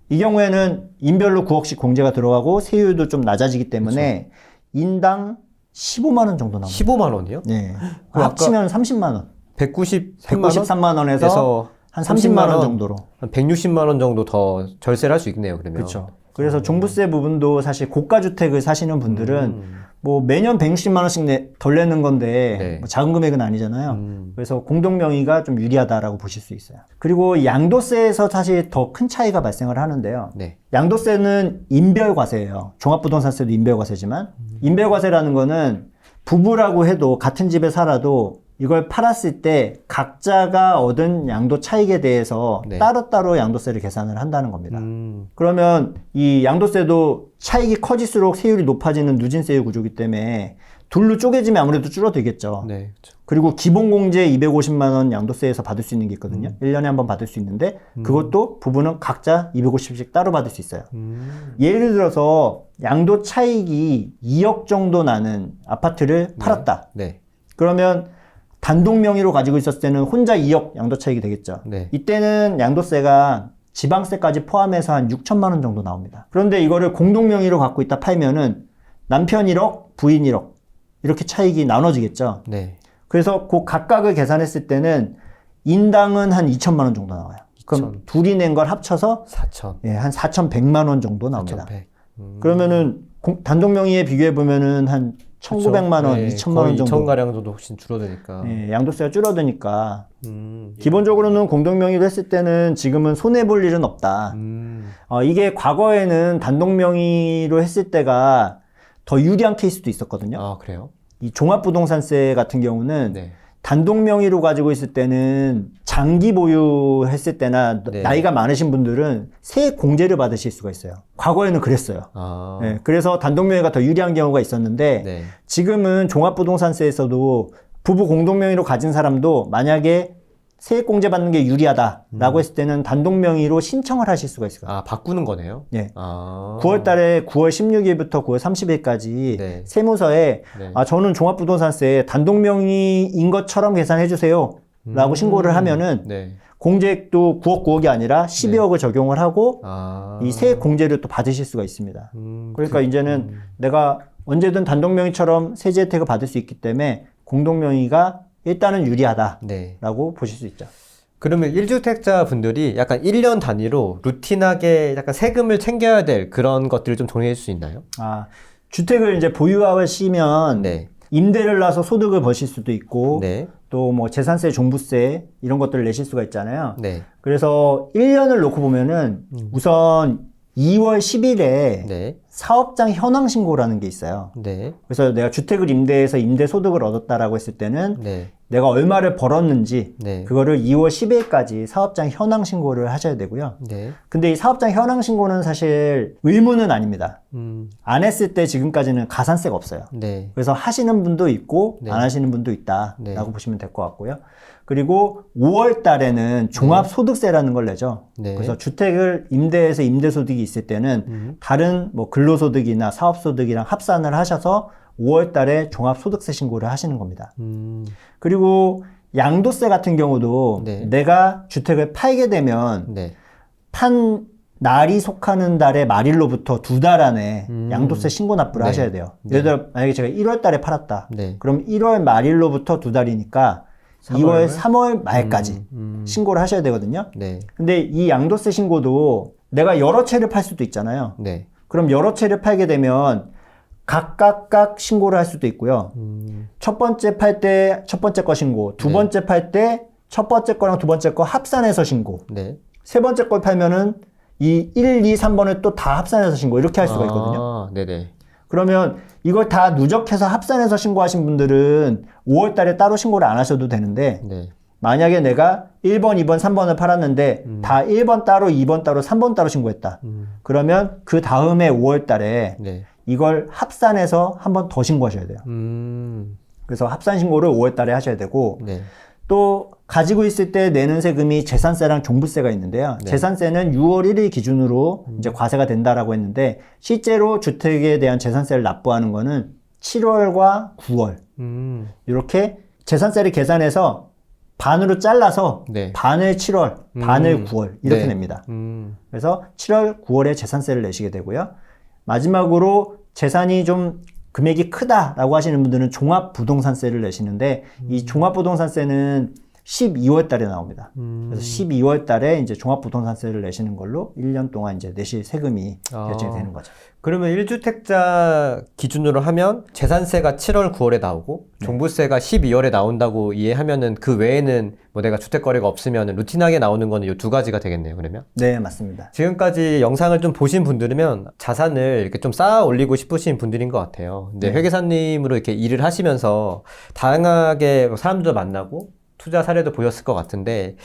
이 경우에는 인별로 9억씩 공제가 들어가고 세율도 좀 낮아지기 때문에 인당 15만 원 정도 나옵니다. 15만 원이요? 네. 그럼 합치면 30만 원. 193만 원? 193만 원에서 에서 한 30만 원 정도로. 한 160만 원 정도 더 절세를 할 수 있네요, 그러면. 그렇죠. 그래서 종부세 부분도 사실 고가 주택을 사시는 분들은 뭐 매년 160만 원씩 덜 내는 건데 네. 뭐 작은 금액은 아니잖아요. 그래서 공동 명의가 좀 유리하다라고 보실 수 있어요. 그리고 양도세에서 사실 더 큰 차이가 발생을 하는데요. 네. 양도세는 인별과세예요. 종합부동산세도 인별과세지만 인별과세라는 거는 부부라고 해도 같은 집에 살아도 이걸 팔았을 때 각자가 얻은 양도 차익에 대해서 네. 따로따로 양도세를 계산을 한다는 겁니다. 음. 그러면 이 양도세도 차익이 커질수록 세율이 높아지는 누진세율 구조이기 때문에 둘로 쪼개지면 아무래도 줄어들겠죠. 네. 그렇죠. 그리고 기본공제 250만 원 양도세에서 받을 수 있는 게 있거든요. 1년에 한 번 받을 수 있는데 그것도 부부는 각자 250씩 따로 받을 수 있어요. 예를 들어서 양도 차익이 2억 정도 나는 아파트를 팔았다. 네. 그러면 단독 명의로 가지고 있었을 때는 혼자 2억 양도 차익이 되겠죠. 네. 이때는 양도세가 지방세까지 포함해서 한 6천만 원 정도 나옵니다. 그런데 이거를 공동 명의로 갖고 있다 팔면은 남편 1억, 부인 1억 이렇게 차익이 나눠지겠죠. 네. 그래서 그 각각을 계산했을 때는 인당은 한 2천만 원 정도 나와요. 그럼 둘이 낸 걸 합쳐서 4천. 예, 한 4,100만 원 정도 나옵니다. 4,100. 그러면은 단독 명의에 비교해 보면은 한 1,900만 원, 2천만 원 정도. 2천 가량 정도 훨씬 줄어드니까. 예, 양도세가 줄어드니까 기본적으로는 공동 명의로 했을 때는 지금은 손해 볼 일은 없다. 이게 과거에는 단독 명의로 했을 때가 더 유리한 케이스도 있었거든요. 아, 그래요? 이 종합부동산세 같은 경우는 네. 단독 명의로 가지고 있을 때는 장기 보유했을 때나 네. 나이가 많으신 분들은 세액 공제를 받으실 수가 있어요. 과거에는 그랬어요. 아. 네, 그래서 단독 명의가 더 유리한 경우가 있었는데 네. 지금은 종합부동산세에서도 부부 공동 명의로 가진 사람도 만약에 세액 공제 받는 게 유리하다라고 했을 때는 단독 명의로 신청을 하실 수가 있어요. 아, 바꾸는 거네요? 예. 아. 9월 달에 9월 16일부터 9월 30일까지 네. 세무서에 네. 저는 종합부동산세 단독 명의인 것처럼 계산해 주세요 라고 신고를 하면은 네. 공제액도 9억 9억이 아니라 12억을 적용을 하고 아. 이 세액 공제를 또 받으실 수가 있습니다. 그러니까 이제는 내가 언제든 단독 명의처럼 세제 혜택을 받을 수 있기 때문에 공동 명의가 일단은 유리하다라고 네. 보실 수 있죠. 그러면 1주택자 분들이 약간 1년 단위로 루틴하게 약간 세금을 챙겨야 될 그런 것들을 좀 정리해 줄 수 있나요? 주택을 이제 보유하시면 네. 임대를 나서 소득을 버실 수도 있고 네. 또 뭐 재산세, 종부세 이런 것들을 내실 수가 있잖아요. 네. 그래서 1년을 놓고 보면은 우선 2월 10일에 네. 사업장 현황 신고라는 게 있어요. 네. 그래서 내가 주택을 임대해서 임대 소득을 얻었다라고 했을 때는 네. 내가 얼마를 벌었는지 네. 그거를 2월 10일까지 사업장 현황 신고를 하셔야 되고요. 네. 근데 이 사업장 현황 신고는 사실 의무는 아닙니다. 안 했을 때 지금까지는 가산세가 없어요. 네. 그래서 하시는 분도 있고 네. 안 하시는 분도 있다라고 네. 보시면 될 것 같고요. 그리고 5월 달에는 종합소득세라는 걸 내죠. 네. 그래서 주택을 임대해서 임대소득이 있을 때는 다른 뭐 근로소득이나 사업소득이랑 합산을 하셔서 5월 달에 종합소득세 신고를 하시는 겁니다. 그리고 양도세 같은 경우도 네. 내가 주택을 팔게 되면 네. 판 날이 속하는 달의 말일로부터 2달 안에 양도세 신고 납부를 네. 하셔야 돼요. 예를 들어 만약에 제가 1월 달에 팔았다. 네. 그럼 1월 말일로부터 2달이니까 2월, 3월 말까지 신고를 하셔야 되거든요. 네. 근데 이 양도세 신고도 내가 여러 채를 팔 수도 있잖아요. 네. 그럼 여러 채를 팔게 되면 각각 신고를 할 수도 있고요. 첫 번째 팔 때 첫 번째 거 신고, 두 네. 번째 팔 때 첫 번째 거랑 두 번째 거 합산해서 신고, 네. 세 번째 걸 팔면은 이 1, 2, 3번을 또 다 합산해서 신고 이렇게 할 수가 있거든요. 아, 네네. 그러면 이걸 다 누적해서 합산해서 신고하신 분들은 5월 달에 따로 신고를 안 하셔도 되는데 네. 만약에 내가 1번, 2번, 3번을 팔았는데 다 1번 따로, 2번 따로, 3번 따로 신고했다. 그러면 그 다음에 5월 달에 네. 이걸 합산해서 한 번 더 신고하셔야 돼요. 그래서 합산 신고를 5월 달에 하셔야 되고 네. 또 가지고 있을 때 내는 세금이 재산세랑 종부세가 있는데요. 네. 재산세는 6월 1일 기준으로 이제 과세가 된다라고 했는데 실제로 주택에 대한 재산세를 납부하는 거는 7월과 9월 이렇게 재산세를 계산해서 반으로 잘라서 네. 반을 7월, 반을 9월 이렇게 네. 냅니다. 그래서 7월, 9월에 재산세를 내시게 되고요. 마지막으로 재산이 좀 금액이 크다라고 하시는 분들은 종합부동산세를 내시는데 이 종합부동산세는 12월 달에 나옵니다. 그래서 12월 달에 이제 종합부동산세를 내시는 걸로 1년 동안 이제 내실 세금이 결정이 되는 거죠. 그러면 1주택자 기준으로 하면 재산세가 7월, 9월에 나오고 종부세가 12월에 나온다고 이해하면은 그 외에는 뭐 내가 주택거래가 없으면 루틴하게 나오는 거는 이 두 가지가 되겠네요, 그러면? 네, 맞습니다. 지금까지 영상을 좀 보신 분들이면 자산을 이렇게 좀 쌓아 올리고 싶으신 분들인 것 같아요. 근데 회계사님으로 이렇게 일을 하시면서 다양하게 사람들도 만나고 투자 사례도 보셨을 것 같은데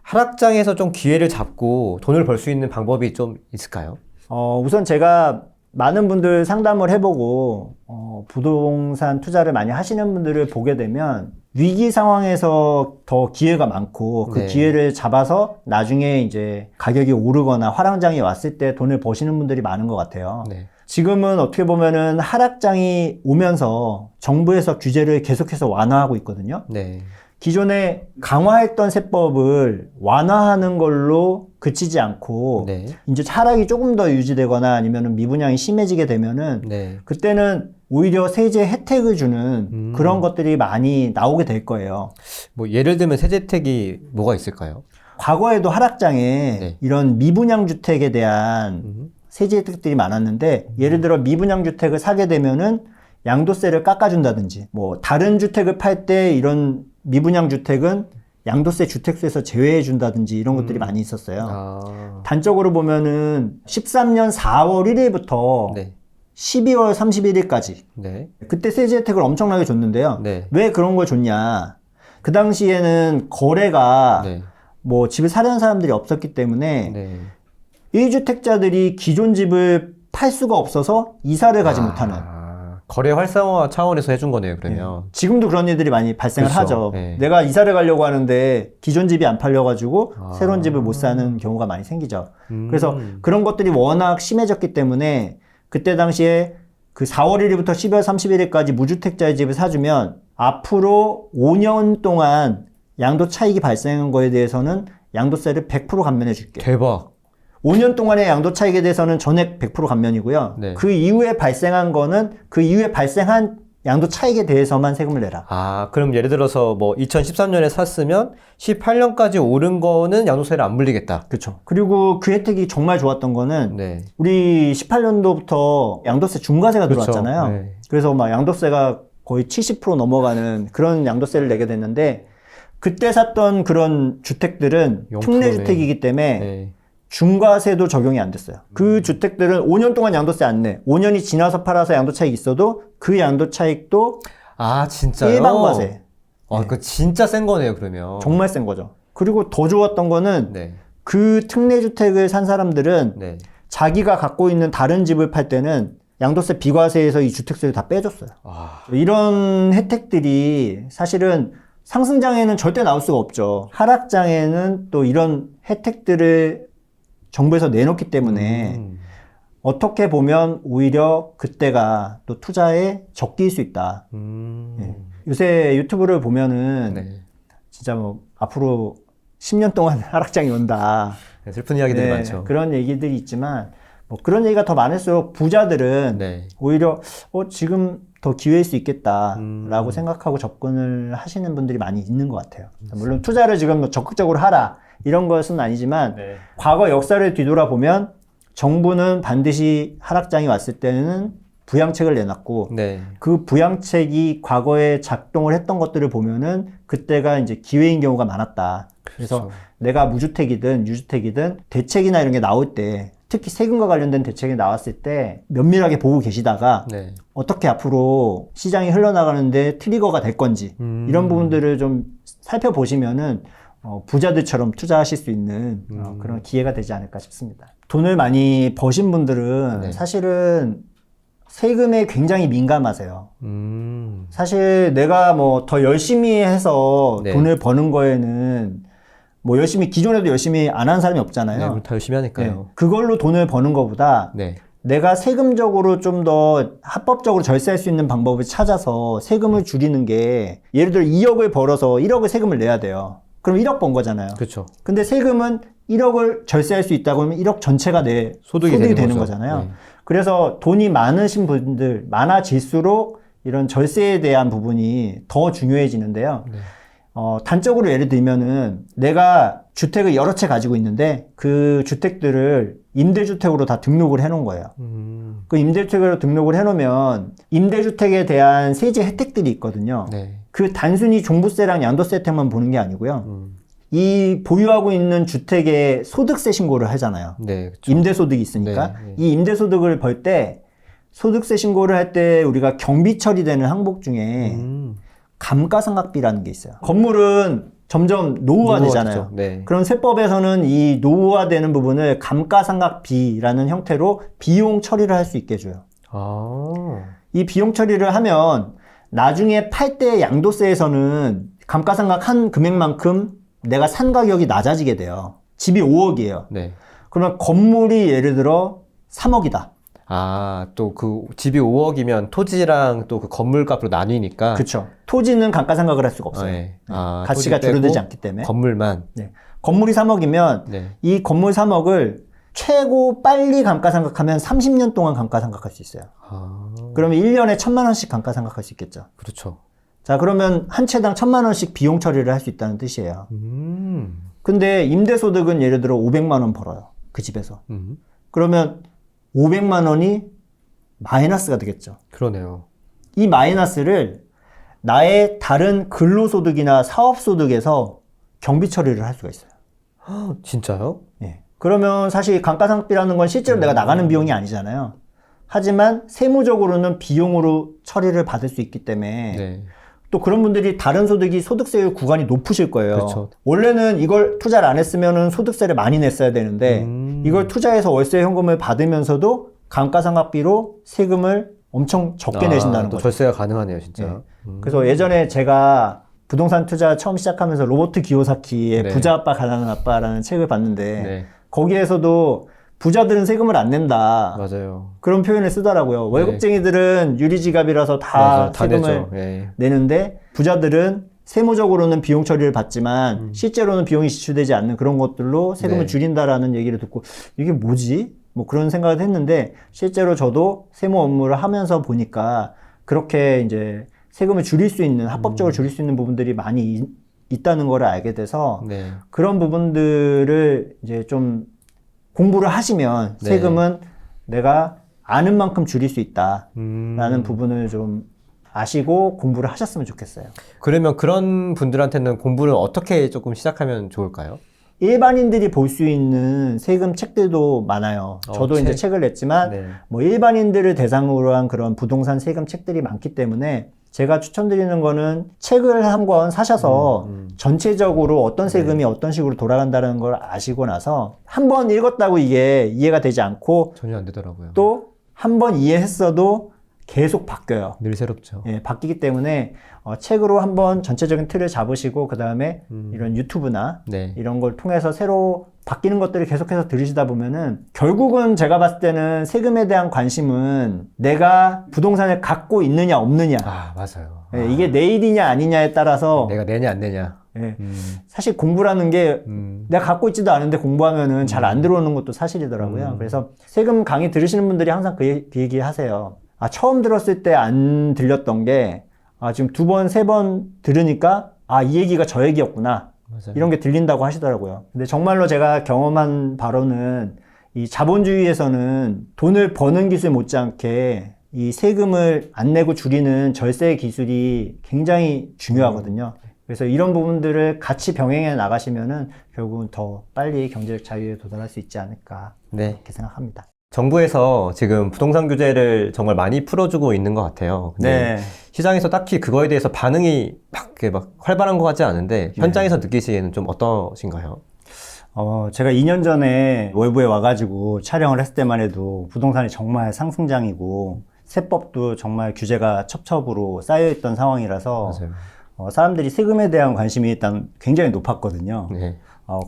하락장에서 좀 기회를 잡고 돈을 벌 수 있는 방법이 좀 있을까요? 우선 제가 많은 분들 상담을 해보고 부동산 투자를 많이 하시는 분들을 보게 되면 위기 상황에서 더 기회가 많고 그 네. 기회를 잡아서 나중에 이제 가격이 오르거나 화랑장이 왔을 때 돈을 버시는 분들이 많은 것 같아요. 네. 지금은 어떻게 보면은 하락장이 오면서 정부에서 규제를 계속해서 완화하고 있거든요. 네. 기존에 강화했던 세법을 완화하는 걸로 그치지 않고 네. 이제 하락이 조금 더 유지되거나 아니면 미분양이 심해지게 되면은 네. 그때는 오히려 세제 혜택을 주는 그런 것들이 많이 나오게 될 거예요. 뭐 예를 들면 세제 혜택이 뭐가 있을까요? 과거에도 하락장에 네. 이런 미분양 주택에 대한 세제 혜택들이 많았는데 예를 들어 미분양 주택을 사게 되면은 양도세를 깎아준다든지 뭐 다른 주택을 팔 때 이런 미분양 주택은 양도세 주택수에서 제외해 준다든지 이런 것들이 많이 있었어요. 단적으로 보면은 13년 4월 1일부터 네. 12월 31일까지 네. 그때 세제 혜택을 엄청나게 줬는데요. 네. 왜 그런 걸 줬냐? 그 당시에는 거래가 네. 뭐 집을 사려는 사람들이 없었기 때문에 네. 1주택자들이 기존 집을 팔 수가 없어서 이사를 가지 못하는 거래 활성화 차원에서 해준 거네요, 그러면. 지금도 그런 일들이 많이 발생을 그렇죠. 하죠. 네. 내가 이사를 가려고 하는데 기존 집이 안 팔려가지고 새로운 집을 못 사는 경우가 많이 생기죠. 그래서 그런 것들이 워낙 심해졌기 때문에 그때 당시에 그 4월 1일부터 12월 31일까지 무주택자의 집을 사주면 앞으로 5년 동안 양도 차익이 발생한 거에 대해서는 양도세를 100% 감면해 줄게. 대박. 5년 동안의 양도 차익에 대해서는 전액 100% 감면이고요. 네. 그 이후에 발생한 거는 그 이후에 발생한 양도 차익에 대해서만 세금을 내라. 그럼 예를 들어서 뭐 2013년에 샀으면 18년까지 오른 거는 양도세를 안 물리겠다. 그렇죠. 그리고 그 혜택이 정말 좋았던 거는 네. 우리 18년도부터 양도세 중과세가 그렇죠. 들어왔잖아요. 네. 그래서 막 양도세가 거의 70% 넘어가는 그런 양도세를 내게 됐는데 그때 샀던 그런 주택들은 0%네. 특례주택이기 때문에 네. 중과세도 적용이 안 됐어요. 그 주택들은 5년 동안 양도세 안 내. 5년이 지나서 팔아서 양도 차익이 있어도 그 양도 차익도 진짜요? 일반과세. 그거 진짜 센 거네요, 그러면. 정말 센 거죠. 그리고 더 좋았던 거는 네. 그 특례주택을 산 사람들은 네. 자기가 갖고 있는 다른 집을 팔 때는 양도세 비과세에서 이 주택세를 다 빼줬어요. 이런 혜택들이 사실은 상승장에는 절대 나올 수가 없죠. 하락장에는 또 이런 혜택들을 정부에서 내놓기 때문에 어떻게 보면 오히려 그때가 또 투자의 적기일 수 있다. 예. 요새 유튜브를 보면은 네. 진짜 뭐 앞으로 10년 동안 하락장이 온다. 네, 슬픈 이야기들이 네, 많죠. 그런 얘기들이 있지만 뭐 그런 얘기가 더 많을수록 부자들은 네. 오히려 지금 더 기회일 수 있겠다라고 생각하고 접근을 하시는 분들이 많이 있는 것 같아요. 물론 투자를 지금 뭐 적극적으로 하라 이런 것은 아니지만 네. 과거 역사를 뒤돌아보면 정부는 반드시 하락장이 왔을 때는 부양책을 내놨고 네. 그 부양책이 과거에 작동을 했던 것들을 보면은 그때가 이제 기회인 경우가 많았다. 그래서 그렇죠. 내가 무주택이든 유주택이든 대책이나 이런 게 나올 때 특히 세금과 관련된 대책이 나왔을 때 면밀하게 보고 계시다가 네. 어떻게 앞으로 시장이 흘러나가는데 트리거가 될 건지 이런 부분들을 좀 살펴보시면은 부자들처럼 투자하실 수 있는 그런 기회가 되지 않을까 싶습니다. 돈을 많이 버신 분들은 네. 사실은 세금에 굉장히 민감하세요. 음. 사실 내가 뭐 더 열심히 해서 네. 돈을 버는 거에는 뭐 열심히 기존에도 열심히 안 한 사람이 네, 없잖아요. 우리 다 열심히 하니까요. 그걸로 돈을 버는 것보다 네. 내가 세금적으로 좀 더 합법적으로 절세할 수 있는 방법을 찾아서 세금을 줄이는 게 예를 들어 2억을 벌어서 1억을 세금을 내야 돼요. 그럼 1억 번 거잖아요. 그렇죠. 근데 세금은 1억을 절세할 수 있다고 하면 1억 전체가 내 소득이 되는 거죠. 거잖아요. 네. 그래서 돈이 많으신 분들, 많아질수록 이런 절세에 대한 부분이 더 중요해지는데요. 네. 단적으로 예를 들면은 내가 주택을 여러 채 가지고 있는데 그 주택들을 임대주택으로 다 등록을 해놓은 거예요. 그 임대주택으로 등록을 해놓으면 임대주택에 대한 세제 혜택들이 있거든요. 네. 그 단순히 종부세랑 양도세 혜택만 보는 게 아니고요. 이 보유하고 있는 주택의 소득세 신고를 하잖아요. 네. 그렇죠. 임대소득이 있으니까. 네, 네. 이 임대소득을 벌 때 소득세 신고를 할 때 우리가 경비 처리되는 항목 중에 감가상각비라는 게 있어요. 건물은 점점 노후화되잖아요. 노후화되죠. 네. 그럼 세법에서는 이 노후화되는 부분을 감가상각비라는 형태로 비용 처리를 할 수 있게 해줘요. 아. 이 비용 처리를 하면 나중에 팔 때 양도세에서는 감가상각한 금액만큼 내가 산 가격이 낮아지게 돼요. 집이 5억이에요. 네. 그러면 건물이 예를 들어 3억이다. 아, 또 그 집이 5억이면 토지랑 또 그 건물 값으로 나뉘니까. 그렇죠. 토지는 감가상각을 할 수가 없어요. 네. 아, 가치가 토지 빼고 줄어들지 않기 때문에. 건물만. 네. 건물이 3억이면 네. 이 건물 3억을 최고 빨리 감가상각하면 30년 동안 감가상각할 수 있어요. 아, 그러면 1년에 1,000만 원씩 감가상각할 수 있겠죠. 그렇죠. 자, 그러면 한 채당 1,000만 원씩 비용 처리를 할 수 있다는 뜻이에요. 근데 임대소득은 예를 들어 500만 원 벌어요. 그 집에서. 그러면 500만 원이 마이너스가 되겠죠. 그러네요. 이 마이너스를 나의 다른 근로소득이나 사업소득에서 경비 처리를 할 수가 있어요. 진짜요? 예. 그러면 사실 감가상각비라는 건 실제로 내가 나가는 비용이 아니잖아요. 하지만 세무적으로는 비용으로 처리를 받을 수 있기 때문에 네. 또 그런 분들이 다른 소득이 소득세율 구간이 높으실 거예요. 그렇죠. 원래는 이걸 투자를 안 했으면은 소득세를 많이 냈어야 되는데 이걸 투자해서 월세 현금을 받으면서도 감가상각비로 세금을 엄청 적게 내신다는 또 거죠. 절세가 가능하네요, 진짜. 예. 그래서 예전에 제가 부동산 투자 처음 시작하면서 로버트 기요사키의 네. 부자 아빠 가난한 아빠라는 책을 봤는데 네. 거기에서도 부자들은 세금을 안 낸다. 맞아요. 그런 표현을 쓰더라고요. 네. 월급쟁이들은 유리지갑이라서 다 맞아요. 다 세금을 내죠. 예. 내는데 부자들은 세무적으로는 비용 처리를 받지만 실제로는 비용이 지출되지 않는 그런 것들로 세금을 네. 줄인다라는 얘기를 듣고 이게 뭐지? 뭐 그런 생각을 했는데 실제로 저도 세무 업무를 하면서 보니까 그렇게 이제 세금을 줄일 수 있는 합법적으로 줄일 수 있는 부분들이 많이 있다는 걸 알게 돼서 네. 그런 부분들을 이제 좀 공부를 하시면 네. 세금은 내가 아는 만큼 줄일 수 있다라는 부분을 좀 아시고 공부를 하셨으면 좋겠어요. 그러면 그런 분들한테는 공부를 어떻게 조금 시작하면 좋을까요? 일반인들이 볼 수 있는 세금 책들도 많아요. 저도 이제 책을 냈지만 네. 뭐 일반인들을 대상으로 한 그런 부동산 세금 책들이 많기 때문에 제가 추천드리는 거는 책을 한 권 사셔서 전체적으로 어떤 세금이 어떤 식으로 돌아간다는 걸 아시고 나서 한 번 읽었다고 이게 이해가 되지 않고 전혀 안 되더라고요. 또 한 번 이해했어도 계속 바뀌어요. 늘 새롭죠. 예, 바뀌기 때문에 책으로 한번 전체적인 틀을 잡으시고 그 다음에 이런 유튜브나 네. 이런 걸 통해서 새로 바뀌는 것들을 계속해서 들으시다 보면은 결국은 제가 봤을 때는 세금에 대한 관심은 내가 부동산을 갖고 있느냐 없느냐 아, 맞아요. 예, 이게 내 일이냐 아니냐에 따라서 내가 내냐 안 내냐. 예, 사실 공부라는 게 내가 갖고 있지도 않은데 공부하면은 잘 안 들어오는 것도 사실이더라고요. 그래서 세금 강의 들으시는 분들이 항상 그 얘기 하세요. 아, 처음 들었을 때 안 들렸던 게 지금 두 번, 세 번 들으니까 이 얘기가 저 얘기였구나. 맞아요. 이런 게 들린다고 하시더라고요. 근데 정말로 제가 경험한 바로는 이 자본주의에서는 돈을 버는 기술 못지않게 이 세금을 안 내고 줄이는 절세 기술이 굉장히 중요하거든요. 그래서 이런 부분들을 같이 병행해 나가시면은 결국은 더 빨리 경제적 자유에 도달할 수 있지 않을까 네. 이렇게 생각합니다. 정부에서 지금 부동산 규제를 정말 많이 풀어주고 있는 것 같아요. 근데 네. 시장에서 딱히 그거에 대해서 반응이 막 활발한 것 같지 않은데 현장에서 느끼시기에는 좀 어떠신가요? 제가 2년 전에 월부에 와가지고 촬영을 했을 때만 해도 부동산이 정말 상승장이고 세법도 정말 규제가 첩첩으로 쌓여있던 상황이라서 맞아요. 사람들이 세금에 대한 관심이 일단 굉장히 높았거든요. 네.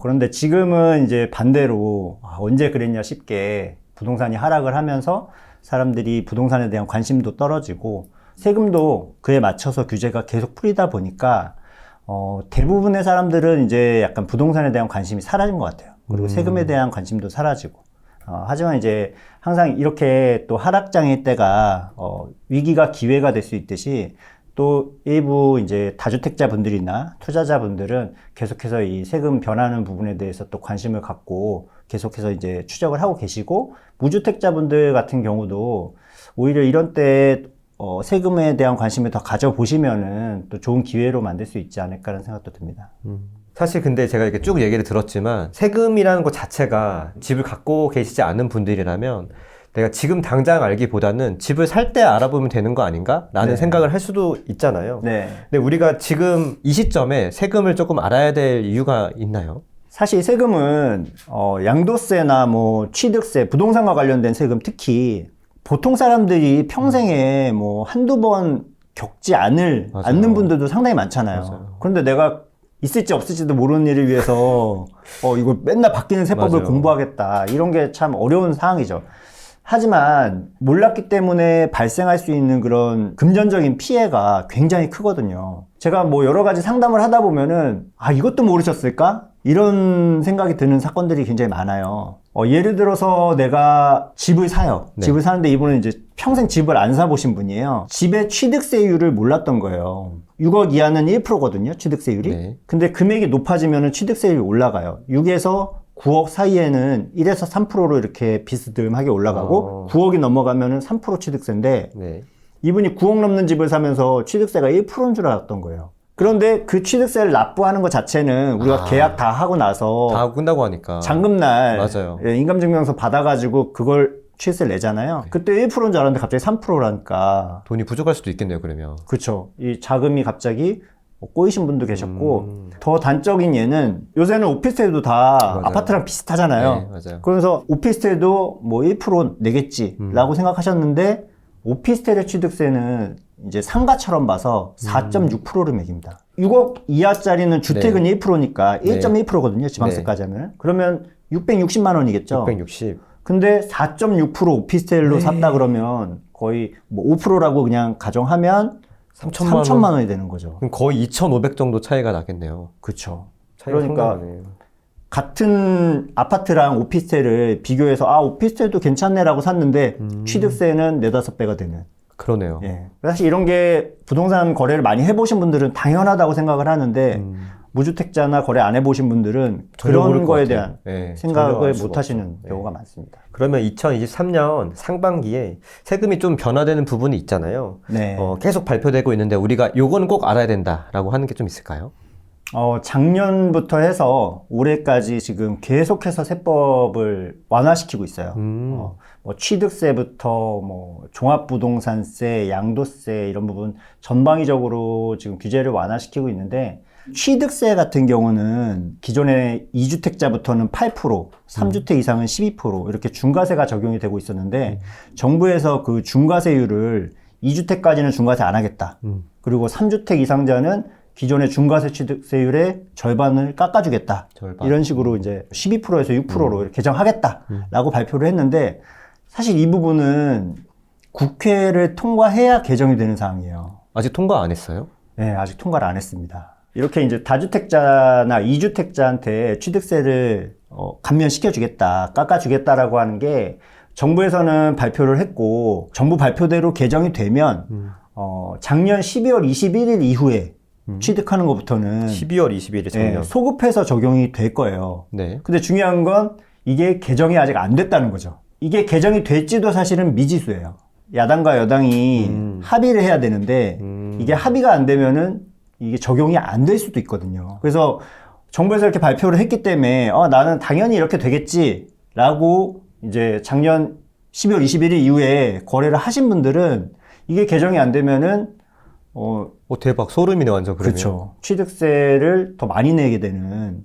그런데 지금은 이제 반대로 언제 그랬냐 싶게 부동산이 하락을 하면서 사람들이 부동산에 대한 관심도 떨어지고 세금도 그에 맞춰서 규제가 계속 풀리다 보니까 대부분의 사람들은 이제 약간 부동산에 대한 관심이 사라진 것 같아요. 그리고 세금에 대한 관심도 사라지고. 하지만 이제 항상 이렇게 또 하락장일 때가 위기가 기회가 될 수 있듯이 또 일부 이제 다주택자분들이나 투자자분들은 계속해서 이 세금 변하는 부분에 대해서 또 관심을 갖고 계속해서 이제 추적을 하고 계시고 무주택자분들 같은 경우도 오히려 이런 때 세금에 대한 관심을 더 가져보시면은 또 좋은 기회로 만들 수 있지 않을까라는 생각도 듭니다. 사실 근데 제가 이렇게 쭉 얘기를 들었지만 세금이라는 것 자체가 집을 갖고 계시지 않은 분들이라면 내가 지금 당장 알기보다는 집을 살 때 알아보면 되는 거 아닌가? 라는 생각을 할 수도 있잖아요. 네. 근데 우리가 지금 이 시점에 세금을 조금 알아야 될 이유가 있나요? 사실 세금은 양도세나 뭐 취득세, 부동산과 관련된 세금 특히 보통 사람들이 평생에 뭐 한두 번 겪지 않는 분들도 상당히 많잖아요. 맞아요. 그런데 내가 있을지 없을지도 모르는 일을 위해서 이거 맨날 바뀌는 세법을 맞아요. 공부하겠다. 이런 게 참 어려운 상황이죠. 하지만 몰랐기 때문에 발생할 수 있는 그런 금전적인 피해가 굉장히 크거든요. 제가 뭐 여러 가지 상담을 하다 보면은 이것도 모르셨을까? 이런 생각이 드는 사건들이 굉장히 많아요. 예를 들어서 내가 집을 사요. 네. 집을 사는데 이분은 이제 평생 집을 안 사보신 분이에요. 집의 취득세율을 몰랐던 거예요. 6억 이하는 1%거든요, 취득세율이. 네. 근데 금액이 높아지면 취득세율이 올라가요. 6에서 9억 사이에는 1에서 3%로 이렇게 비스듬하게 올라가고 9억이 넘어가면은 3% 취득세인데 네. 이분이 9억 넘는 집을 사면서 취득세가 1%인 줄 알았던 거예요. 그런데 그 취득세를 납부하는 것 자체는 우리가 계약 다 하고 나서 다 끝나고 하니까. 잔금날 맞아요. 인감증명서 받아가지고 그걸 취득세를 내잖아요. 네. 그때 1%인 줄 알았는데 갑자기 3%라니까. 돈이 부족할 수도 있겠네요, 그러면. 그렇죠. 이 자금이 갑자기 꼬이신 분도 계셨고 더 단적인 예는 요새는 오피스텔도 다 맞아요. 아파트랑 비슷하잖아요. 네, 맞아요. 그래서 오피스텔도 뭐 1% 내겠지라고 생각하셨는데 오피스텔의 취득세는 이제 상가처럼 봐서 4.6%를 매깁니다. 6억 이하짜리는 주택은 네. 1%니까 1.1%거든요. 지방세까지 하면. 그러면 660만 원이겠죠. 660. 근데 4.6% 오피스텔로 샀다 그러면 거의 뭐 5%라고 그냥 가정하면 3천만 원이 되는 거죠. 그럼 거의 2,500 정도 차이가 나겠네요. 그렇죠. 차이가 그러니까 상당하네요. 같은 아파트랑 오피스텔을 비교해서 오피스텔도 괜찮네라고 샀는데 취득세는 4-5배가 되는. 그러네요. 예. 사실 이런 게 부동산 거래를 많이 해보신 분들은 당연하다고 생각을 하는데 무주택자나 거래 안 해보신 분들은 전혀 모를 그런 것 거에 같아요. 대한 네, 전혀 생각을 알 수가 못 하시는 없죠. 경우가 네. 많습니다. 그러면 2023년 상반기에 세금이 좀 변화되는 부분이 있잖아요. 네. 계속 발표되고 있는데 우리가 요거는 꼭 알아야 된다라고 하는 게 좀 있을까요? 작년부터 해서 올해까지 지금 계속해서 세법을 완화시키고 있어요. 뭐 취득세부터 뭐 종합부동산세, 양도세 이런 부분 전방위적으로 지금 규제를 완화시키고 있는데 취득세 같은 경우는 기존에 2주택자부터는 8%, 3주택 이상은 12% 이렇게 중과세가 적용이 되고 있었는데 정부에서 그 중과세율을 2주택까지는 중과세 안 하겠다. 그리고 3주택 이상자는 기존의 중과세 취득세율의 절반을 깎아주겠다. 절반. 이런 식으로 이제 12%에서 6%로 이렇게 개정하겠다라고 발표를 했는데 사실 이 부분은 국회를 통과해야 개정이 되는 사항이에요. 아직 통과 안 했어요? 네, 아직 통과를 안 했습니다. 이렇게 이제 다주택자나 2주택자한테 취득세를 감면시켜주겠다, 깎아주겠다라고 하는 게 정부에서는 발표를 했고 정부 발표대로 개정이 되면 작년 12월 21일 이후에 취득하는 것부터는 12월 20일에 작년. 소급해서 적용이 될 거예요. 네. 근데 중요한 건 이게 개정이 아직 안 됐다는 거죠. 이게 개정이 될지도 사실은 미지수예요. 야당과 여당이 합의를 해야 되는데 이게 합의가 안 되면은 이게 적용이 안 될 수도 있거든요. 그래서 정부에서 이렇게 발표를 했기 때문에 나는 당연히 이렇게 되겠지라고 이제 작년 12월 21일 이후에 거래를 하신 분들은 이게 개정이 안 되면은 대박. 소름이네, 완전 그러면. 그렇죠. 취득세를 더 많이 내게 되는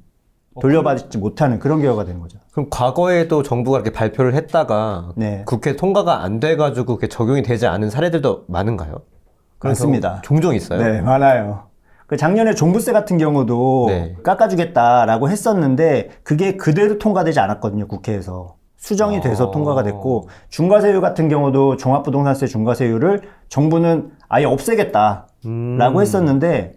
돌려받지 못하는 그런 결과가 되는 거죠. 그럼 과거에도 정부가 이렇게 발표를 했다가 네. 국회 통과가 안 돼가지고 그게 적용이 되지 않은 사례들도 많은가요? 많습니다. 종종 있어요? 네, 많아요. 그 작년에 종부세 같은 경우도 네. 깎아주겠다라고 했었는데 그게 그대로 통과되지 않았거든요, 국회에서. 수정이 돼서 통과가 됐고, 중과세율 같은 경우도 종합부동산세 중과세율을 정부는 아예 없애겠다라고 했었는데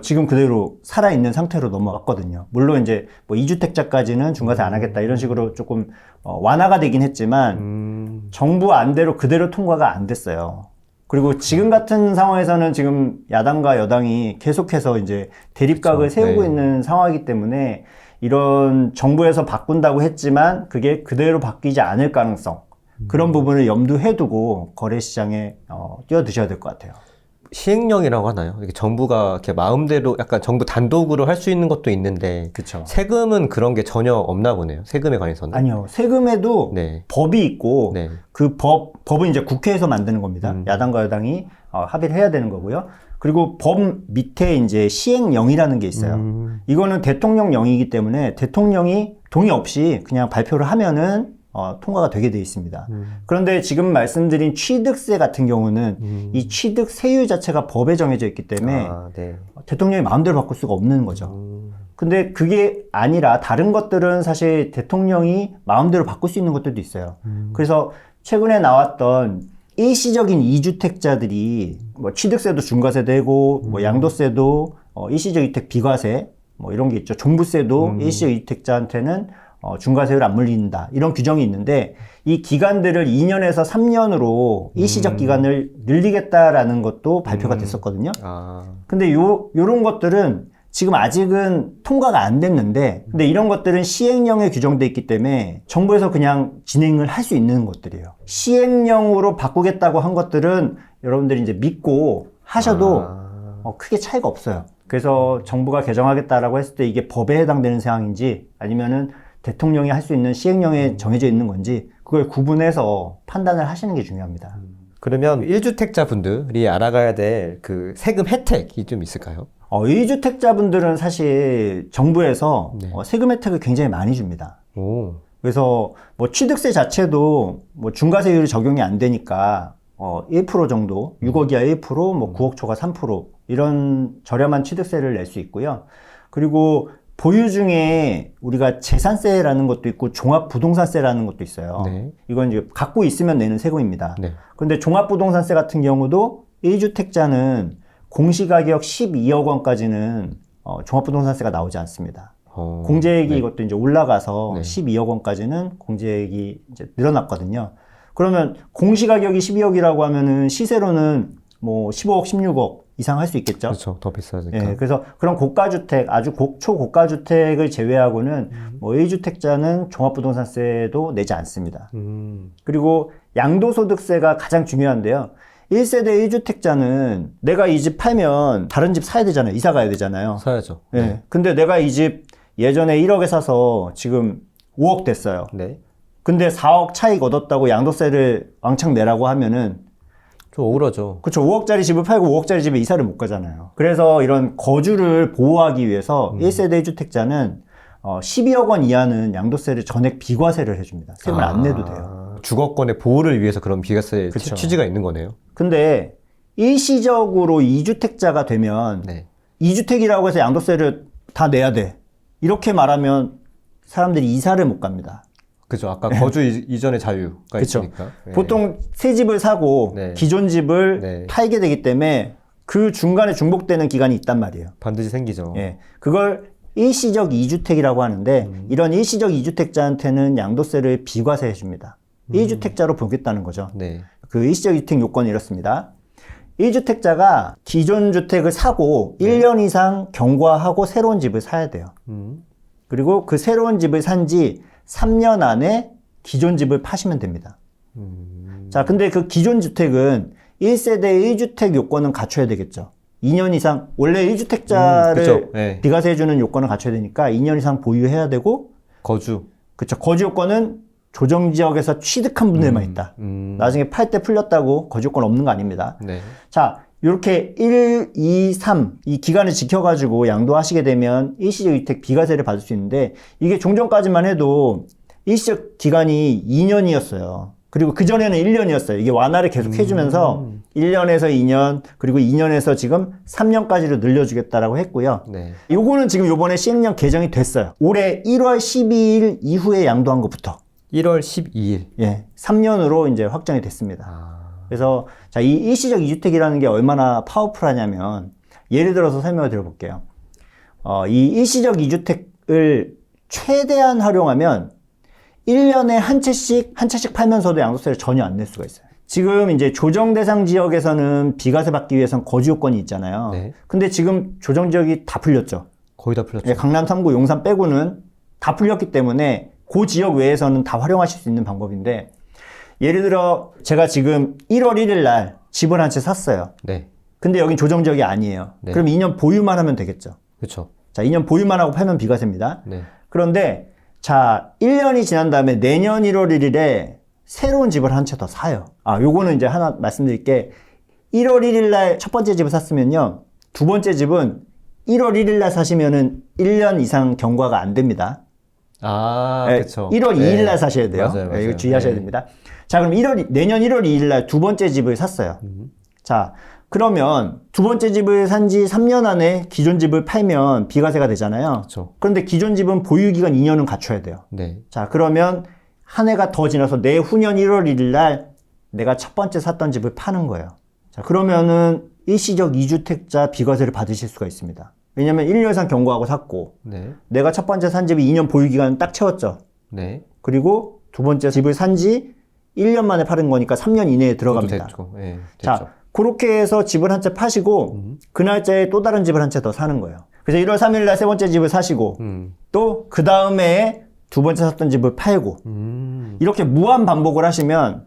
지금 그대로 살아있는 상태로 넘어갔거든요. 물론 이제 뭐 2주택자까지는 중과세 안 하겠다 이런 식으로 조금 완화가 되긴 했지만 정부 안대로 그대로 통과가 안 됐어요. 그리고 지금 같은 상황에서는 지금 야당과 여당이 계속해서 이제 대립각을 그렇죠. 세우고 네. 있는 상황이기 때문에 이런 정부에서 바꾼다고 했지만 그게 그대로 바뀌지 않을 가능성, 그런 부분을 염두해 두고 거래 시장에 뛰어드셔야 될 것 같아요. 시행령이라고 하나요? 이게 정부가 이렇게 마음대로 약간 정부 단독으로 할 수 있는 것도 있는데 그렇죠. 세금은 그런 게 전혀 없나 보네요. 세금에 관해서는. 아니요. 세금에도 네. 법이 있고 네. 그 법은 이제 국회에서 만드는 겁니다. 야당과 여당이 합의를 해야 되는 거고요. 그리고 법 밑에 이제 시행령이라는 게 있어요. 이거는 대통령령이기 때문에 대통령이 동의 없이 그냥 발표를 하면은 통과가 되게 돼 있습니다. 그런데 지금 말씀드린 취득세 같은 경우는 이 취득세율 자체가 법에 정해져 있기 때문에 네. 대통령이 마음대로 바꿀 수가 없는 거죠. 근데 그게 아니라 다른 것들은 사실 대통령이 마음대로 바꿀 수 있는 것들도 있어요. 그래서 최근에 나왔던 일시적인 2주택자들이 뭐 취득세도 중과세 되고 뭐 양도세도 일시적 이택 비과세 뭐 이런 게 있죠. 종부세도 일시적 이택자한테는 중과세율 안 물린다. 이런 규정이 있는데 이 기간들을 2년에서 3년으로 일시적 기간을 늘리겠다라는 것도 발표가 됐었거든요. 근데 요런 것들은 지금 아직은 통과가 안 됐는데 근데 이런 것들은 시행령에 규정돼 있기 때문에 정부에서 그냥 진행을 할 수 있는 것들이에요. 시행령으로 바꾸겠다고 한 것들은 여러분들이 이제 믿고 하셔도 크게 차이가 없어요. 그래서 정부가 개정하겠다라고 했을 때 이게 법에 해당되는 사항인지 아니면은 대통령이 할 수 있는 시행령에 정해져 있는 건지 그걸 구분해서 판단을 하시는 게 중요합니다. 그러면 1주택자 분들이 알아가야 될 그 세금 혜택이 좀 있을까요? 2주택자분들은 사실 정부에서 네. 세금 혜택을 굉장히 많이 줍니다. 오. 그래서 뭐 취득세 자체도 뭐 중과세율이 적용이 안 되니까 1% 정도, 6억 이하 1%, 뭐 9억 초과 3% 이런 저렴한 취득세를 낼 수 있고요. 그리고 보유 중에 우리가 재산세라는 것도 있고 종합부동산세라는 것도 있어요. 네. 이건 이제 갖고 있으면 내는 세금입니다. 네. 그런데 종합부동산세 같은 경우도 1주택자는 공시가격 12억 원까지는 종합부동산세가 나오지 않습니다. 공제액이 네. 이것도 이제 올라가서 네. 12억 원까지는 공제액이 이제 늘어났거든요. 그러면 공시가격이 12억이라고 하면은 시세로는 뭐 15억, 16억 이상 할 수 있겠죠? 그렇죠. 더 비싸니까. 예, 그래서 그런 고가주택, 아주 초고가주택을 제외하고는 뭐 1주택자는 종합부동산세도 내지 않습니다. 그리고 양도소득세가 가장 중요한데요. 1세대 1주택자는 내가 이 집 팔면 다른 집 사야 되잖아요. 이사 가야 되잖아요. 사야죠. 예. 네. 근데 내가 이 집 예전에 1억에 사서 지금 5억 됐어요. 네. 근데 4억 차익 얻었다고 양도세를 왕창 내라고 하면은 좀 억울하죠. 그렇죠. 5억짜리 집을 팔고 5억짜리 집에 이사를 못 가잖아요. 그래서 이런 거주를 보호하기 위해서 1세대 1주택자는 12억 원 이하는 양도세를 전액 비과세를 해줍니다. 세금을 안 내도 돼요. 주거권의 보호를 위해서 그런 비과세 그쵸. 취지가 있는 거네요. 근데 일시적으로 2주택자가 되면 네. 2주택이라고 해서 양도세를 다 내야 돼. 이렇게 말하면 사람들이 이사를 못 갑니다. 그죠. 아까 거주 이전의 자유가 그쵸. 있으니까. 네. 보통 새 집을 사고 네. 기존 집을 네. 팔게 되기 때문에 그 중간에 중복되는 기간이 있단 말이에요. 반드시 생기죠. 예. 그걸 일시적 2주택이라고 하는데 이런 일시적 2주택자한테는 양도세를 비과세해 줍니다. 1주택자로 보겠다는 거죠. 네. 그 일시적 2주택 요건이 이렇습니다. 1주택자가 기존 주택을 사고 1년 이상 경과하고 새로운 집을 사야 돼요. 그리고 그 새로운 집을 산 지 3년 안에 기존 집을 파시면 됩니다. 자, 근데 그 기존 주택은 1세대 1주택 요건은 갖춰야 되겠죠. 2년 이상, 원래 1주택자를 그쵸. 네. 비과세해주는 요건을 갖춰야 되니까 2년 이상 보유해야 되고, 거주. 그쵸. 거주 요건은 조정지역에서 취득한 분들만 있다. 나중에 팔 때 풀렸다고 거주 요건 없는 거 아닙니다. 네. 자, 이렇게 1, 2, 3 이 기간을 지켜가지고 양도하시게 되면 일시적 주택 비과세를 받을 수 있는데, 이게 종전까지만 해도 일시적 기간이 2년이었어요. 그리고 그전에는 1년이었어요. 이게 완화를 계속 해주면서 1년에서 2년, 그리고 2년에서 지금 3년까지로 늘려주겠다라고 했고요. 네. 요거는 지금 요번에 시행령 개정이 됐어요. 올해 1월 12일 이후에 양도한 것부터. 1월 12일. 예, 3년으로 이제 확정이 됐습니다. 아. 그래서 자, 이 일시적 이주택이라는 게 얼마나 파워풀하냐면, 예를 들어서 설명을 드려볼게요. 이 일시적 이주택을 최대한 활용하면 1년에 한 채씩 팔면서도 양도세를 전혀 안 낼 수가 있어요. 지금 이제 조정 대상 지역에서는 비과세 받기 위해서는 거주 요건이 있잖아요. 네. 근데 지금 조정 지역이 다 풀렸죠. 거의 다 풀렸죠. 예, 강남 3구, 용산 빼고는 다 풀렸기 때문에 그 지역 외에서는 다 활용하실 수 있는 방법인데, 예를 들어 제가 지금 1월 1일 날 집을 한 채 샀어요. 네. 근데 여긴 조정 지역이 아니에요. 네. 그럼 2년 보유만 하면 되겠죠. 그렇죠. 자, 2년 보유만 하고 팔면 비과세입니다. 네. 그런데 자, 1년이 지난 다음에 내년 1월 1일에 새로운 집을 한 채 더 사요. 요거는 이제 하나 말씀드릴 게, 1월 1일 날 첫 번째 집을 샀으면요, 두 번째 집은 1월 1일 날 사시면은 1년 이상 경과가 안 됩니다. 그렇죠. 1월 네. 2일 날 사셔야 돼요. 맞아요, 맞아요. 이거 주의하셔야 네. 됩니다. 자, 그럼 내년 1월 2일 날 두 번째 집을 샀어요. 자, 그러면 두 번째 집을 산 지 3년 안에 기존 집을 팔면 비과세가 되잖아요. 그렇죠. 그런데 기존 집은 보유기간 2년은 갖춰야 돼요. 네. 자, 그러면 한 해가 더 지나서 내후년 1월 1일 날 내가 첫 번째 샀던 집을 파는 거예요. 자, 그러면은 일시적 2주택자 비과세를 받으실 수가 있습니다. 왜냐면 1년 이상 경과하고 샀고, 네. 내가 첫 번째 산 집이 2년 보유기간 딱 채웠죠. 네. 그리고 두 번째 집을 산 지 1년 만에 파는 거니까 3년 이내에 들어갑니다. 됐죠. 네, 됐죠. 자, 그렇게 해서 집을 한 채 파시고, 그 날짜에 또 다른 집을 한 채 더 사는 거예요. 그래서 1월 3일 날 세 번째 집을 사시고, 또 그 다음에 두 번째 샀던 집을 팔고, 이렇게 무한 반복을 하시면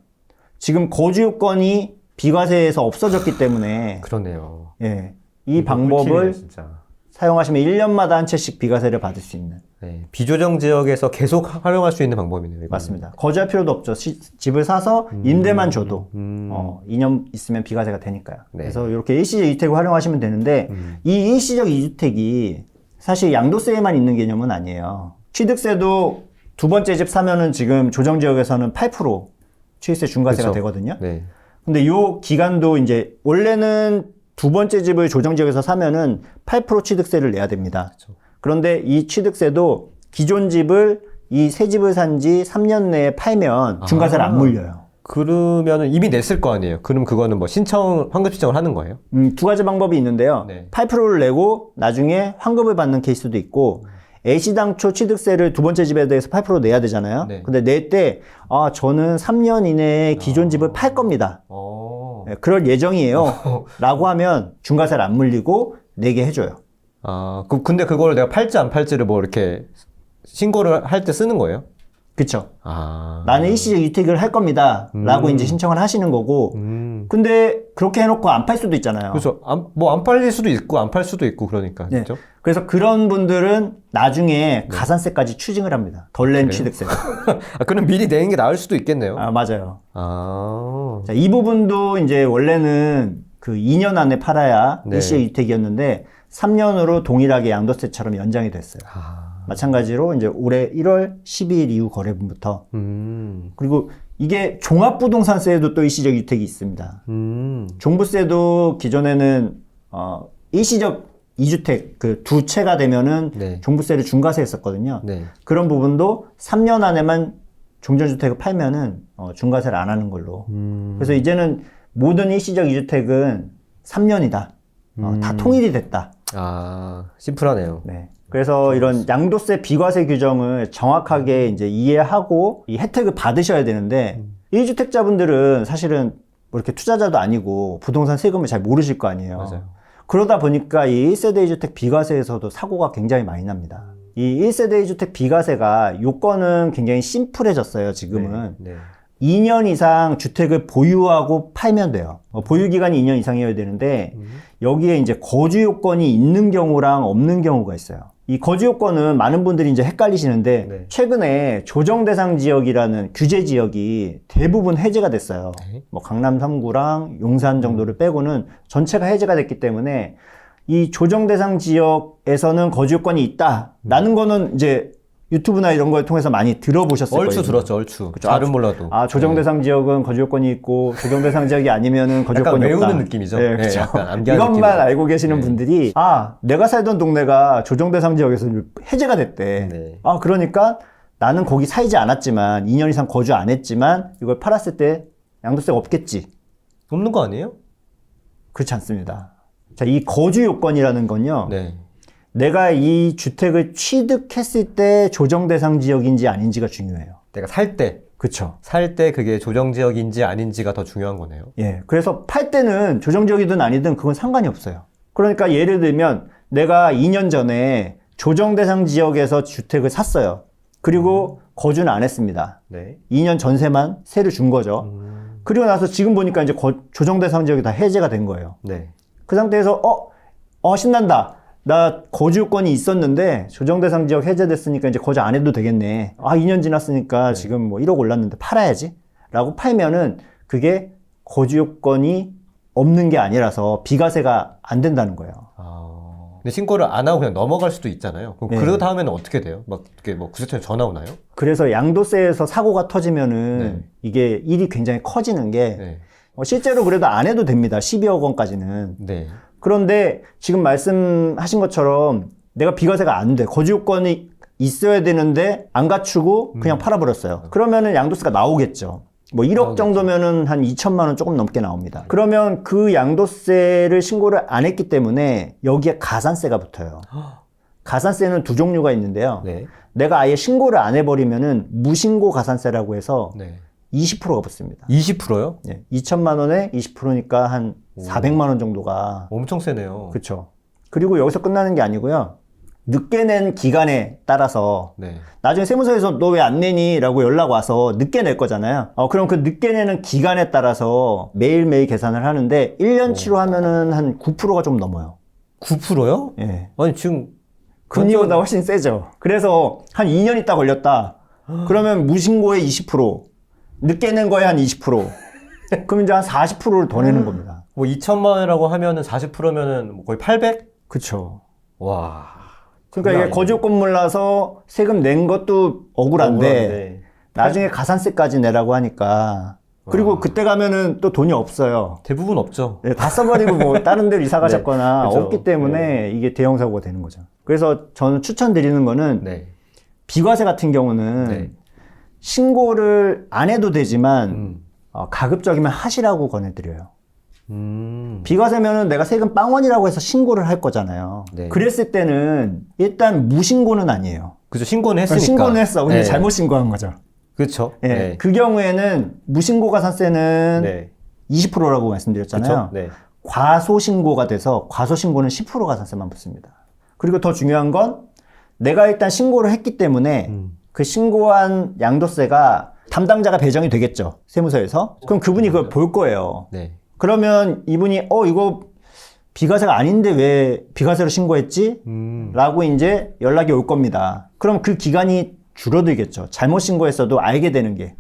지금 거주 요건이 비과세에서 없어졌기 때문에, 그러네요. 예, 이 이거 방법을 꿀팁이네요, 진짜. 사용하시면 1년마다 한 채씩 비과세를 받을 수 있는. 네. 비조정 지역에서 계속 활용할 수 있는 방법이네요. 이거는. 맞습니다. 거주할 필요도 없죠. 집을 사서 임대만 줘도 2년 있으면 비과세가 되니까요. 네. 그래서 이렇게 일시적 이주택을 활용하시면 되는데, 이 일시적 이주택이 사실 양도세에만 있는 개념은 아니에요. 취득세도 두 번째 집 사면은 지금 조정 지역에서는 8% 취득세 중과세가 그렇죠. 되거든요. 네. 근데 요 기간도 이제 원래는 두 번째 집을 조정 지역에서 사면은 8% 취득세를 내야 됩니다. 그렇죠. 그런데 이 취득세도 기존 집을 이 새 집을 산 지 3년 내에 팔면 중과세를 안 물려요. 그러면은 이미 냈을 거 아니에요. 그럼 그거는 뭐 환급 신청을 하는 거예요? 두 가지 방법이 있는데요. 네. 8%를 내고 나중에 환급을 받는 케이스도 있고, 애시당초 취득세를 두 번째 집에 대해서 8% 내야 되잖아요. 네. 근데 낼 때, 저는 3년 이내에 기존 집을 팔 겁니다. 네, 그럴 예정이에요. 라고 하면 중과세를 안 물리고 내게 해줘요. 근데 그걸 내가 팔지 안 팔지를 뭐 이렇게 신고를 할 때 쓰는 거예요? 그쵸. 나는 일시적 이주택을 할 겁니다. 라고 이제 신청을 하시는 거고, 근데 그렇게 해놓고 안 팔 수도 있잖아요. 그렇죠. 안 팔릴 수도 있고, 안 팔 수도 있고, 그러니까. 네. 그렇죠? 그래서 그런 분들은 나중에 가산세까지 추징을 합니다. 덜 낸 취득세. 그럼 미리 내는 게 나을 수도 있겠네요. 맞아요. 아. 자, 이 부분도 이제 원래는 그 2년 안에 팔아야 네. 일시적 이주택이었는데 3년으로 동일하게 양도세처럼 연장이 됐어요. 마찬가지로 이제 올해 1월 12일 이후 거래분부터. 그리고 이게 종합부동산세에도 또 일시적 이주택이 있습니다. 종부세도 기존에는 일시적 2주택 그 두 채가 되면은 네. 종부세를 중과세했었거든요. 네. 그런 부분도 3년 안에만 종전주택을 팔면은 중과세를 안 하는 걸로. 그래서 이제는 모든 일시적 2주택은 3년이다. 다 통일이 됐다. 심플하네요. 네. 그래서 이런 양도세 비과세 규정을 정확하게 이제 이해하고 이 혜택을 받으셔야 되는데 1주택자분들은 사실은 뭐 이렇게 투자자도 아니고 부동산 세금을 잘 모르실 거 아니에요. 맞아요. 그러다 보니까 이 1세대 1주택 비과세에서도 사고가 굉장히 많이 납니다. 이 1세대 1주택 비과세가 요건은 굉장히 심플해졌어요, 지금은. 네. 2년 이상 주택을 보유하고 팔면 돼요. 보유 기간이 2년 이상이어야 되는데 여기에 이제 거주 요건이 있는 경우랑 없는 경우가 있어요. 이 거주 요건은 많은 분들이 이제 헷갈리시는데 네. 최근에 조정 대상 지역이라는 규제 지역이 대부분 해제가 됐어요. 네. 뭐 강남 3구랑 용산 정도를 빼고는 전체가 해제가 됐기 때문에 이 조정 대상 지역에서는 거주 요건이 있다라는 거는 이제 유튜브나 이런 걸 통해서 많이 들어보셨을 거예요. 얼추 들었죠, 얼추. 그쵸? 잘은 몰라도. 조정 대상 지역은 거주 요건이 있고 조정 대상 지역이 아니면은 거주 약간 요건이 없다. 외우는 느낌이죠. 네, 네, 그렇죠. 약간 암기하는 이것만 느낌으로. 알고 계시는 네. 분들이 내가 살던 동네가 조정 대상 지역에서 해제가 됐대. 네. 그러니까 나는 거기 살지 않았지만 2년 이상 거주 안 했지만 이걸 팔았을 때 양도세가 없겠지. 없는 거 아니에요? 그렇지 않습니다. 자, 이 거주 요건이라는 건요. 네. 내가 이 주택을 취득했을 때 조정 대상 지역인지 아닌지가 중요해요. 내가 살 때. 그렇죠. 살 때 그게 조정지역인지 아닌지가 더 중요한 거네요. 예. 그래서 팔 때는 조정 지역이든 아니든 그건 상관이 없어요. 그러니까 예를 들면 내가 2년 전에 조정 대상 지역에서 주택을 샀어요. 그리고 거주는 안 했습니다. 네. 2년 전세만 세를 준 거죠. 그리고 나서 지금 보니까 이제 조정 대상 지역이 다 해제가 된 거예요. 네. 그 상태에서 신난다. 나 거주권이 있었는데 조정 대상 지역 해제됐으니까 이제 거주 안 해도 되겠네. 2년 지났으니까 지금 뭐 1억 올랐는데 팔아야지. 라고 팔면은 그게 거주 요건이 없는 게 아니라서 비과세가 안 된다는 거예요. 근데 신고를 안 하고 그냥 넘어갈 수도 있잖아요. 그럼 네. 그 다음에는 어떻게 돼요? 막 이렇게 뭐 구세청에 전화 오나요? 그래서 양도세에서 사고가 터지면은 네. 이게 일이 굉장히 커지는 게 네. 실제로 그래도 안 해도 됩니다. 12억 원까지는. 네. 그런데 지금 말씀하신 것처럼 내가 비과세가 안 돼. 거주 요건이 있어야 되는데 안 갖추고 그냥 팔아버렸어요. 그러면은 양도세가 나오겠죠. 뭐 1억 나오겠죠. 정도면은 한 2천만 원 조금 넘게 나옵니다. 그러면 그 양도세를 신고를 안 했기 때문에 여기에 가산세가 붙어요. 가산세는 두 종류가 있는데요. 네. 내가 아예 신고를 안 해버리면은 무신고 가산세라고 해서 네. 20%가 붙습니다. 20%요? 예, 2천만 원에 20%니까 한 400만 원 정도가. 엄청 세네요. 그렇죠. 그리고 여기서 끝나는 게 아니고요. 늦게 낸 기간에 따라서 네. 나중에 세무서에서 너 왜 안 내니? 라고 연락 와서 늦게 낼 거잖아요. 그럼 그 늦게 내는 기간에 따라서 매일매일 계산을 하는데 1년치로 하면은 한 9%가 좀 넘어요. 9%요? 예. 아니 지금 금리보다 훨씬 세죠. 그래서 한 2년 있다 걸렸다. 그러면 무신고에 20%, 늦게 낸 거에 한 20%. 그럼 이제 한 40%를 더 내는 겁니다. 뭐 2천만 원이라고 하면은 40%면은 거의 800? 그쵸. 와. 그러니까 이게 거주 건물라서 세금 낸 것도 억울한데 억울한데. 나중에 가산세까지 내라고 하니까. 그리고 그때 가면은 또 돈이 없어요. 대부분 없죠. 네, 다 써버리고 뭐 다른 데로 이사 가셨거나 그죠. 없기 때문에 이게 대형 사고가 되는 거죠. 그래서 저는 추천드리는 거는 네. 비과세 같은 경우는 네. 신고를 안 해도 되지만 가급적이면 하시라고 권해드려요. 비과세면은 내가 세금 빵원이라고 해서 신고를 할 거잖아요. 네. 그랬을 때는 일단 무신고는 아니에요. 그죠. 신고는 했으니까. 신고는 했어. 근데 네. 잘못 신고한 거죠. 그렇죠. 예. 네. 그 경우에는 무신고 가산세는 네. 20%라고 말씀드렸잖아요. 그렇죠. 네. 과소신고가 돼서 과소신고는 10% 가산세만 붙습니다. 그리고 더 중요한 건 내가 일단 신고를 했기 때문에 그 신고한 양도세가 담당자가 배정이 되겠죠. 세무서에서. 그럼 그분이 그걸 볼 거예요. 네. 그러면 이분이 이거 비과세가 아닌데 왜 비과세로 신고했지? 라고 이제 연락이 올 겁니다. 그럼 그 기간이 줄어들겠죠. 잘못 신고했어도 알게 되는 게.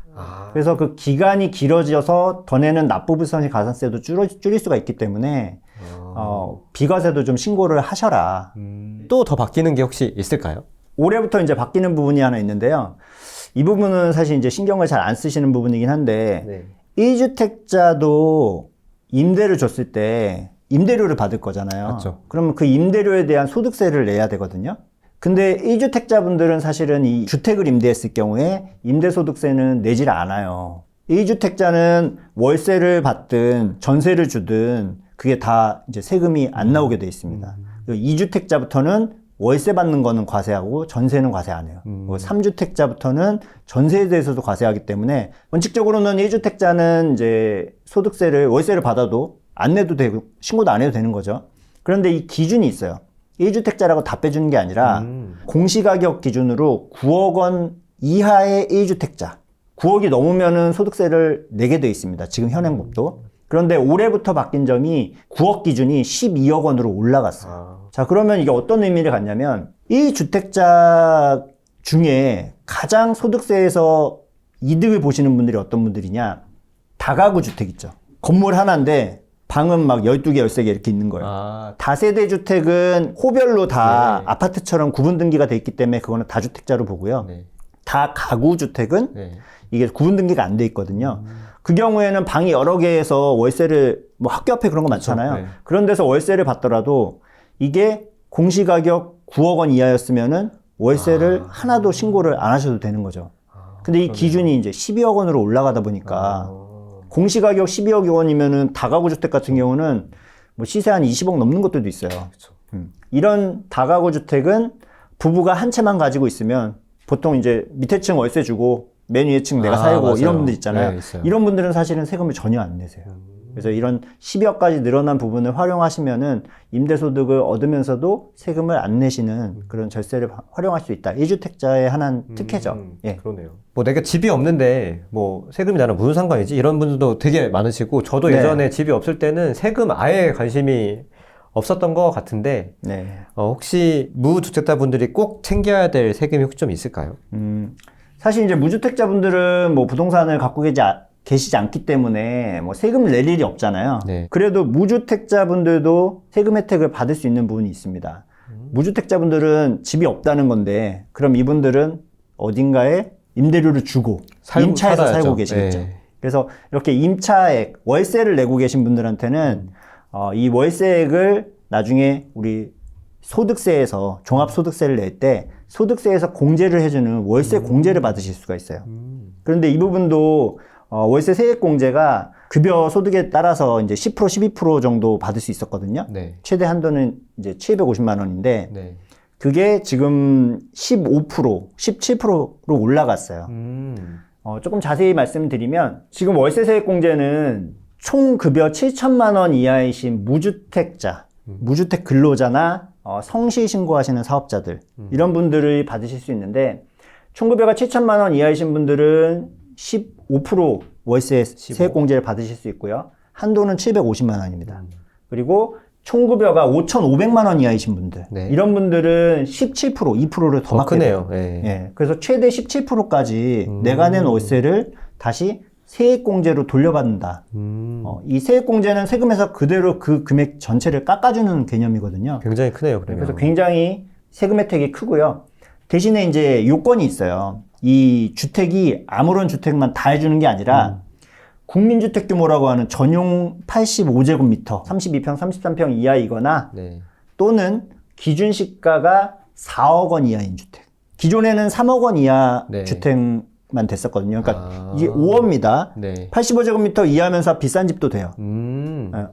그래서 그 기간이 길어져서 더 내는 납부불성시 가산세도 줄일 수가 있기 때문에 비과세도 좀 신고를 하셔라. 또 더 바뀌는 게 혹시 있을까요? 올해부터 이제 바뀌는 부분이 하나 있는데요. 이 부분은 사실 이제 신경을 잘 안 쓰시는 부분이긴 한데 네. 1주택자도 임대를 줬을 때 임대료를 받을 거잖아요. 맞죠. 그러면 그 임대료에 대한 소득세를 내야 되거든요. 근데 1주택자분들은 사실은 이 주택을 임대했을 경우에 임대소득세는 내질 않아요. 1주택자는 월세를 받든 전세를 주든 그게 다 이제 세금이 안 나오게 돼 있습니다. 2주택자부터는 월세 받는 거는 과세하고 전세는 과세 안 해요. 3주택자부터는 전세에 대해서도 과세하기 때문에 원칙적으로는 1주택자는 이제 소득세를 월세를 받아도 안 내도 되고 신고도 안 해도 되는 거죠. 그런데 이 기준이 있어요. 1주택자라고 다 빼주는 게 아니라 공시가격 기준으로 9억 원 이하의 1주택자, 9억이 넘으면은 소득세를 내게 돼 있습니다. 지금 현행법도. 그런데 올해부터 바뀐 점이 9억 기준이 12억 원으로 올라갔어요. 자, 그러면 이게 어떤 의미를 갖냐면 1주택자 중에 가장 소득세에서 이득을 보시는 분들이 어떤 분들이냐? 다가구 주택 있죠. 건물 하나인데 방은 막 12개, 13개 이렇게 있는 거예요. 다세대 주택은 호별로 다 네. 아파트처럼 구분 등기가 돼 있기 때문에 그거는 다주택자로 보고요. 네. 다가구 주택은 네. 이게 구분 등기가 안 돼 있거든요. 그 경우에는 방이 여러 개에서 월세를 뭐 학교 앞에 그런 거 많잖아요. 네. 그런 데서 월세를 받더라도 이게 공시가격 9억 원 이하였으면은 월세를 하나도 신고를 안 하셔도 되는 거죠. 근데 이 기준이 이제 12억 원으로 올라가다 보니까 공시가격 12억 원이면은 다가구 주택 같은 경우는 뭐 시세 한 20억 넘는 것들도 있어요. 이런 다가구 주택은 부부가 한 채만 가지고 있으면 보통 이제 밑에 층 월세 주고 맨 위에 층 내가 살고 맞아요. 이런 분들 있잖아요. 네, 있어요. 이런 분들은 사실은 세금을 전혀 안 내세요. 그래서 이런 12억까지 늘어난 부분을 활용하시면은 임대소득을 얻으면서도 세금을 안 내시는 그런 절세를 활용할 수 있다. 1주택자의 하나는 특혜죠. 예. 그러네요. 뭐 내가 집이 없는데 뭐 세금이 나랑 무슨 상관이지? 이런 분들도 되게 많으시고 저도 네. 예전에 집이 없을 때는 세금 아예 관심이 없었던 것 같은데 네. 혹시 무주택자분들이 꼭 챙겨야 될 세금이 혹시 좀 있을까요? 사실 이제 무주택자분들은 뭐 부동산을 갖고 계시지 않기 때문에 뭐 세금을 낼 일이 없잖아요. 네. 그래도 무주택자분들도 세금 혜택을 받을 수 있는 부분이 있습니다. 무주택자분들은 집이 없다는 건데 그럼 이분들은 어딘가에 임대료를 주고 임차에서 살아야죠. 살고 계시겠죠. 네. 그래서 이렇게 임차액, 월세를 내고 계신 분들한테는 이 월세액을 나중에 우리 소득세에서 종합소득세를 낼 때 소득세에서 공제를 해주는 월세 공제를 받으실 수가 있어요. 그런데 이 부분도 월세 세액 공제가 급여 소득에 따라서 이제 10%, 12% 정도 받을 수 있었거든요. 네. 최대 한도는 이제 750만 원인데 네. 그게 지금 15%, 17%로 올라갔어요. 조금 자세히 말씀드리면 지금 월세 세액 공제는 총 급여 7천만 원 이하이신 무주택자, 무주택 근로자나 성실 신고하시는 사업자들 이런 분들을 받으실 수 있는데 총급여가 7천만 원 이하이신 분들은 15% 월세 세액 공제를 받으실 수 있고요. 한도는 750만 원입니다. 그리고 총급여가 5,500만 원 이하이신 분들 네. 이런 분들은 17%, 2%를 더 받게 돼요. 크네요. 네. 예, 그래서 최대 17%까지 내가 낸 월세를 다시 세액공제로 돌려받는다. 이 세액공제는 세금에서 그대로 그 금액 전체를 깎아주는 개념이거든요. 굉장히 크네요. 그러면. 그래서 굉장히 세금 혜택이 크고요. 대신에 이제 요건이 있어요. 이 주택이 아무런 주택만 다 해주는 게 아니라 국민주택 규모라고 하는 전용 85제곱미터, 32평, 33평 이하이거나 네. 또는 기준 시가가 4억 원 이하인 주택. 기존에는 3억 원 이하 네. 주택만 됐었거든요. 그러니까 이게 5억입니다. 네. 85제곱미터 이하면서 비싼 집도 돼요.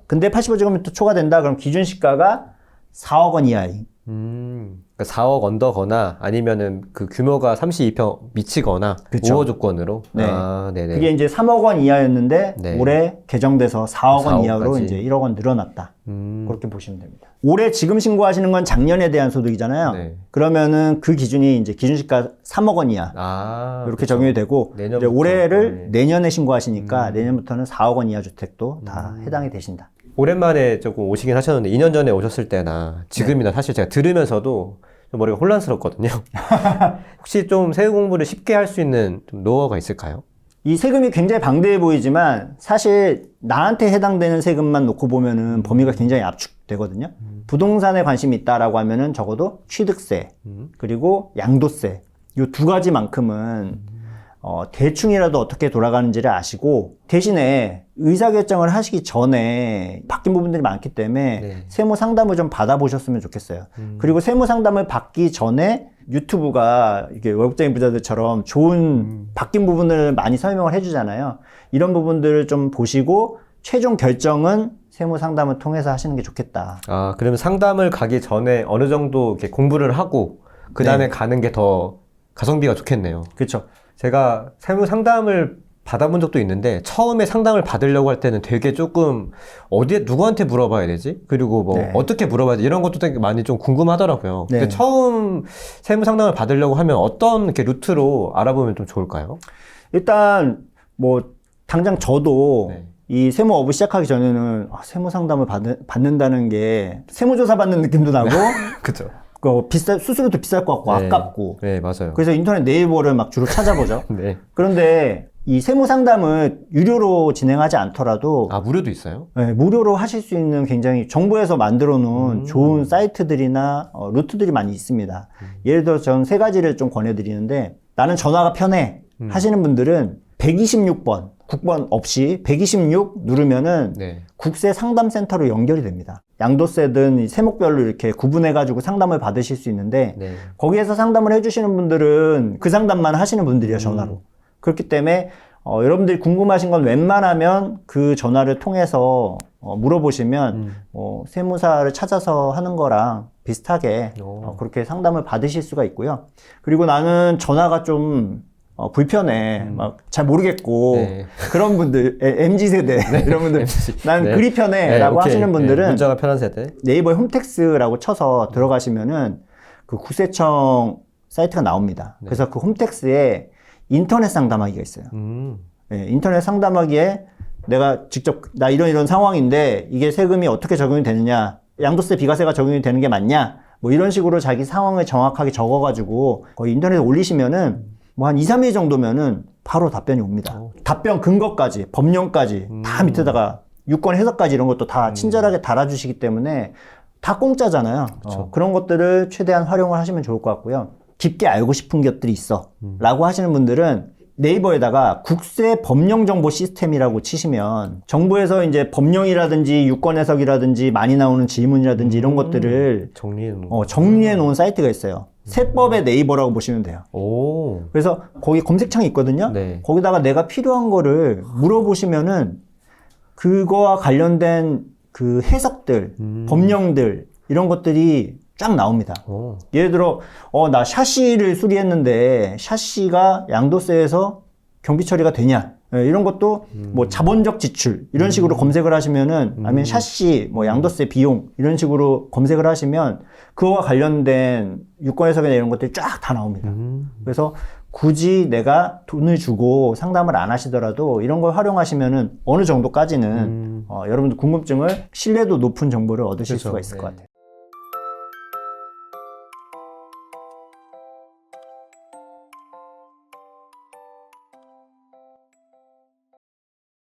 근데 85제곱미터 초과된다 그럼 기준 시가가 4억 원 이하인. 그러니까 4억 언더거나 아니면은 그 규모가 32평 미치거나 그쵸. 우호 조건으로. 네. 네네. 그게 이제 3억 원 이하였는데 네. 올해 개정돼서 4억 원 4억 이하로 까지. 이제 1억 원 늘어났다. 그렇게 보시면 됩니다. 올해 지금 신고하시는 건 작년에 대한 소득이잖아요. 네. 그러면 그 기준이 이제 기준시가 3억 원 이하. 이렇게 그쵸. 적용이 되고 이제 내년부터. 올해를 네. 내년에 신고하시니까 내년부터는 4억 원 이하 주택도 다 해당이 되신다. 오랜만에 조금 오시긴 하셨는데 2년 전에 오셨을 때나 지금이나 사실 제가 들으면서도 좀 머리가 혼란스럽거든요. 혹시 좀 세금 공부를 쉽게 할 수 있는 좀 노하우가 있을까요? 이 세금이 굉장히 방대해 보이지만 사실 나한테 해당되는 세금만 놓고 보면은 범위가 굉장히 압축되거든요. 부동산에 관심이 있다라고 하면은 적어도 취득세 그리고 양도세 이 두 가지만큼은 대충이라도 어떻게 돌아가는지를 아시고 대신에 의사결정을 하시기 전에 바뀐 부분들이 많기 때문에 네. 세무 상담을 좀 받아보셨으면 좋겠어요. 그리고 세무 상담을 받기 전에 유튜브가 이게 월급쟁이 부자들처럼 좋은 바뀐 부분을 많이 설명을 해주잖아요. 이런 부분들을 좀 보시고 최종 결정은 세무 상담을 통해서 하시는 게 좋겠다. 그러면 상담을 가기 전에 어느 정도 이렇게 공부를 하고 그 다음에 네. 가는 게 더 가성비가 좋겠네요. 그렇죠. 제가 세무 상담을 받아본 적도 있는데 처음에 상담을 받으려고 할 때는 되게 조금 어디에 누구한테 물어봐야 되지? 그리고 뭐 네. 어떻게 물어봐야 지 이런 것도 되게 많이 좀 궁금하더라고요. 네. 근데 처음 세무 상담을 받으려고 하면 어떤 이렇게 루트로 알아보면 좀 좋을까요? 일단 뭐 당장 저도 네. 이 세무업을 시작하기 전에는 세무 상담을 받는다는 게 세무조사 받는 느낌도 나고 그죠. 수수료도 비쌀 것 같고 네. 아깝고. 네, 맞아요. 그래서 인터넷 네이버를 막 주로 찾아보죠. 네. 그런데 이 세무 상담을 유료로 진행하지 않더라도 아, 무료도 있어요? 네, 무료로 하실 수 있는 굉장히 정부에서 만들어 놓은 좋은 사이트들이나 루트들이 많이 있습니다. 예를 들어 전 세 가지를 좀 권해드리는데, 나는 전화가 편해 하시는 분들은 126번, 국번 없이 126 누르면은 네. 국세 상담센터로 연결이 됩니다. 양도세든 세목별로 이렇게 구분해가지고 상담을 받으실 수 있는데, 네. 거기에서 상담을 해주시는 분들은 그 상담만 하시는 분들이에요, 전화로. 그렇기 때문에 여러분들이 궁금하신 건 웬만하면 그 전화를 통해서 물어보시면 세무사를 찾아서 하는 거랑 비슷하게 그렇게 상담을 받으실 수가 있고요. 그리고 나는 전화가 좀 불편해, 막 잘 모르겠고, 네. 그런 분들, MZ세대 이런 분들, 난 네. 글이 편해 라고 오케이. 하시는 분들은 문자가 편한 세대. 네이버에 홈택스라고 쳐서 들어가시면은 그 국세청 사이트가 나옵니다. 그래서 그 홈택스에 인터넷 상담하기가 있어요. 네, 인터넷 상담하기에 내가 직접 나 이런 상황인데 이게 세금이 어떻게 적용이 되느냐, 양도세 비과세가 적용이 되는 게 맞냐, 뭐 이런 식으로 자기 상황을 정확하게 적어가지고 거의 인터넷에 올리시면은 뭐 한 2, 3일 정도면은 바로 답변이 옵니다. 답변 근거까지, 법령까지 다 밑에다가 유권 해석까지 이런 것도 다 친절하게 달아주시기 때문에 다 공짜잖아요. 그런 것들을 최대한 활용을 하시면 좋을 것 같고요. 깊게 알고 싶은 것들이 있어 라고 하시는 분들은 네이버에다가 국세 법령 정보 시스템이라고 치시면 정부에서 이제 법령이라든지 유권 해석이라든지 많이 나오는 질문이라든지 이런 것들을 정리해 놓은 사이트가 있어요. 세법의 네이버라고 보시면 돼요. 오. 그래서 거기 검색창이 있거든요. 네. 거기다가 내가 필요한 거를 물어보시면은 그거와 관련된 그 해석들, 법령들 이런 것들이 쫙 나옵니다. 예를 들어 나 샤시를 수리했는데 샤시가 양도세에서 경비 처리가 되냐, 이런 것도 뭐 자본적 지출 이런 식으로 검색을 하시면은, 아니면 샤시 뭐 양도세 비용 이런 식으로 검색을 하시면 그거와 관련된 유권 해석이나 이런 것들이 쫙 다 나옵니다. 그래서 굳이 내가 돈을 주고 상담을 안 하시더라도 이런 걸 활용하시면은 어느 정도까지는 여러분들 궁금증을 신뢰도 높은 정보를 얻으실 수가 있을 것 같아요.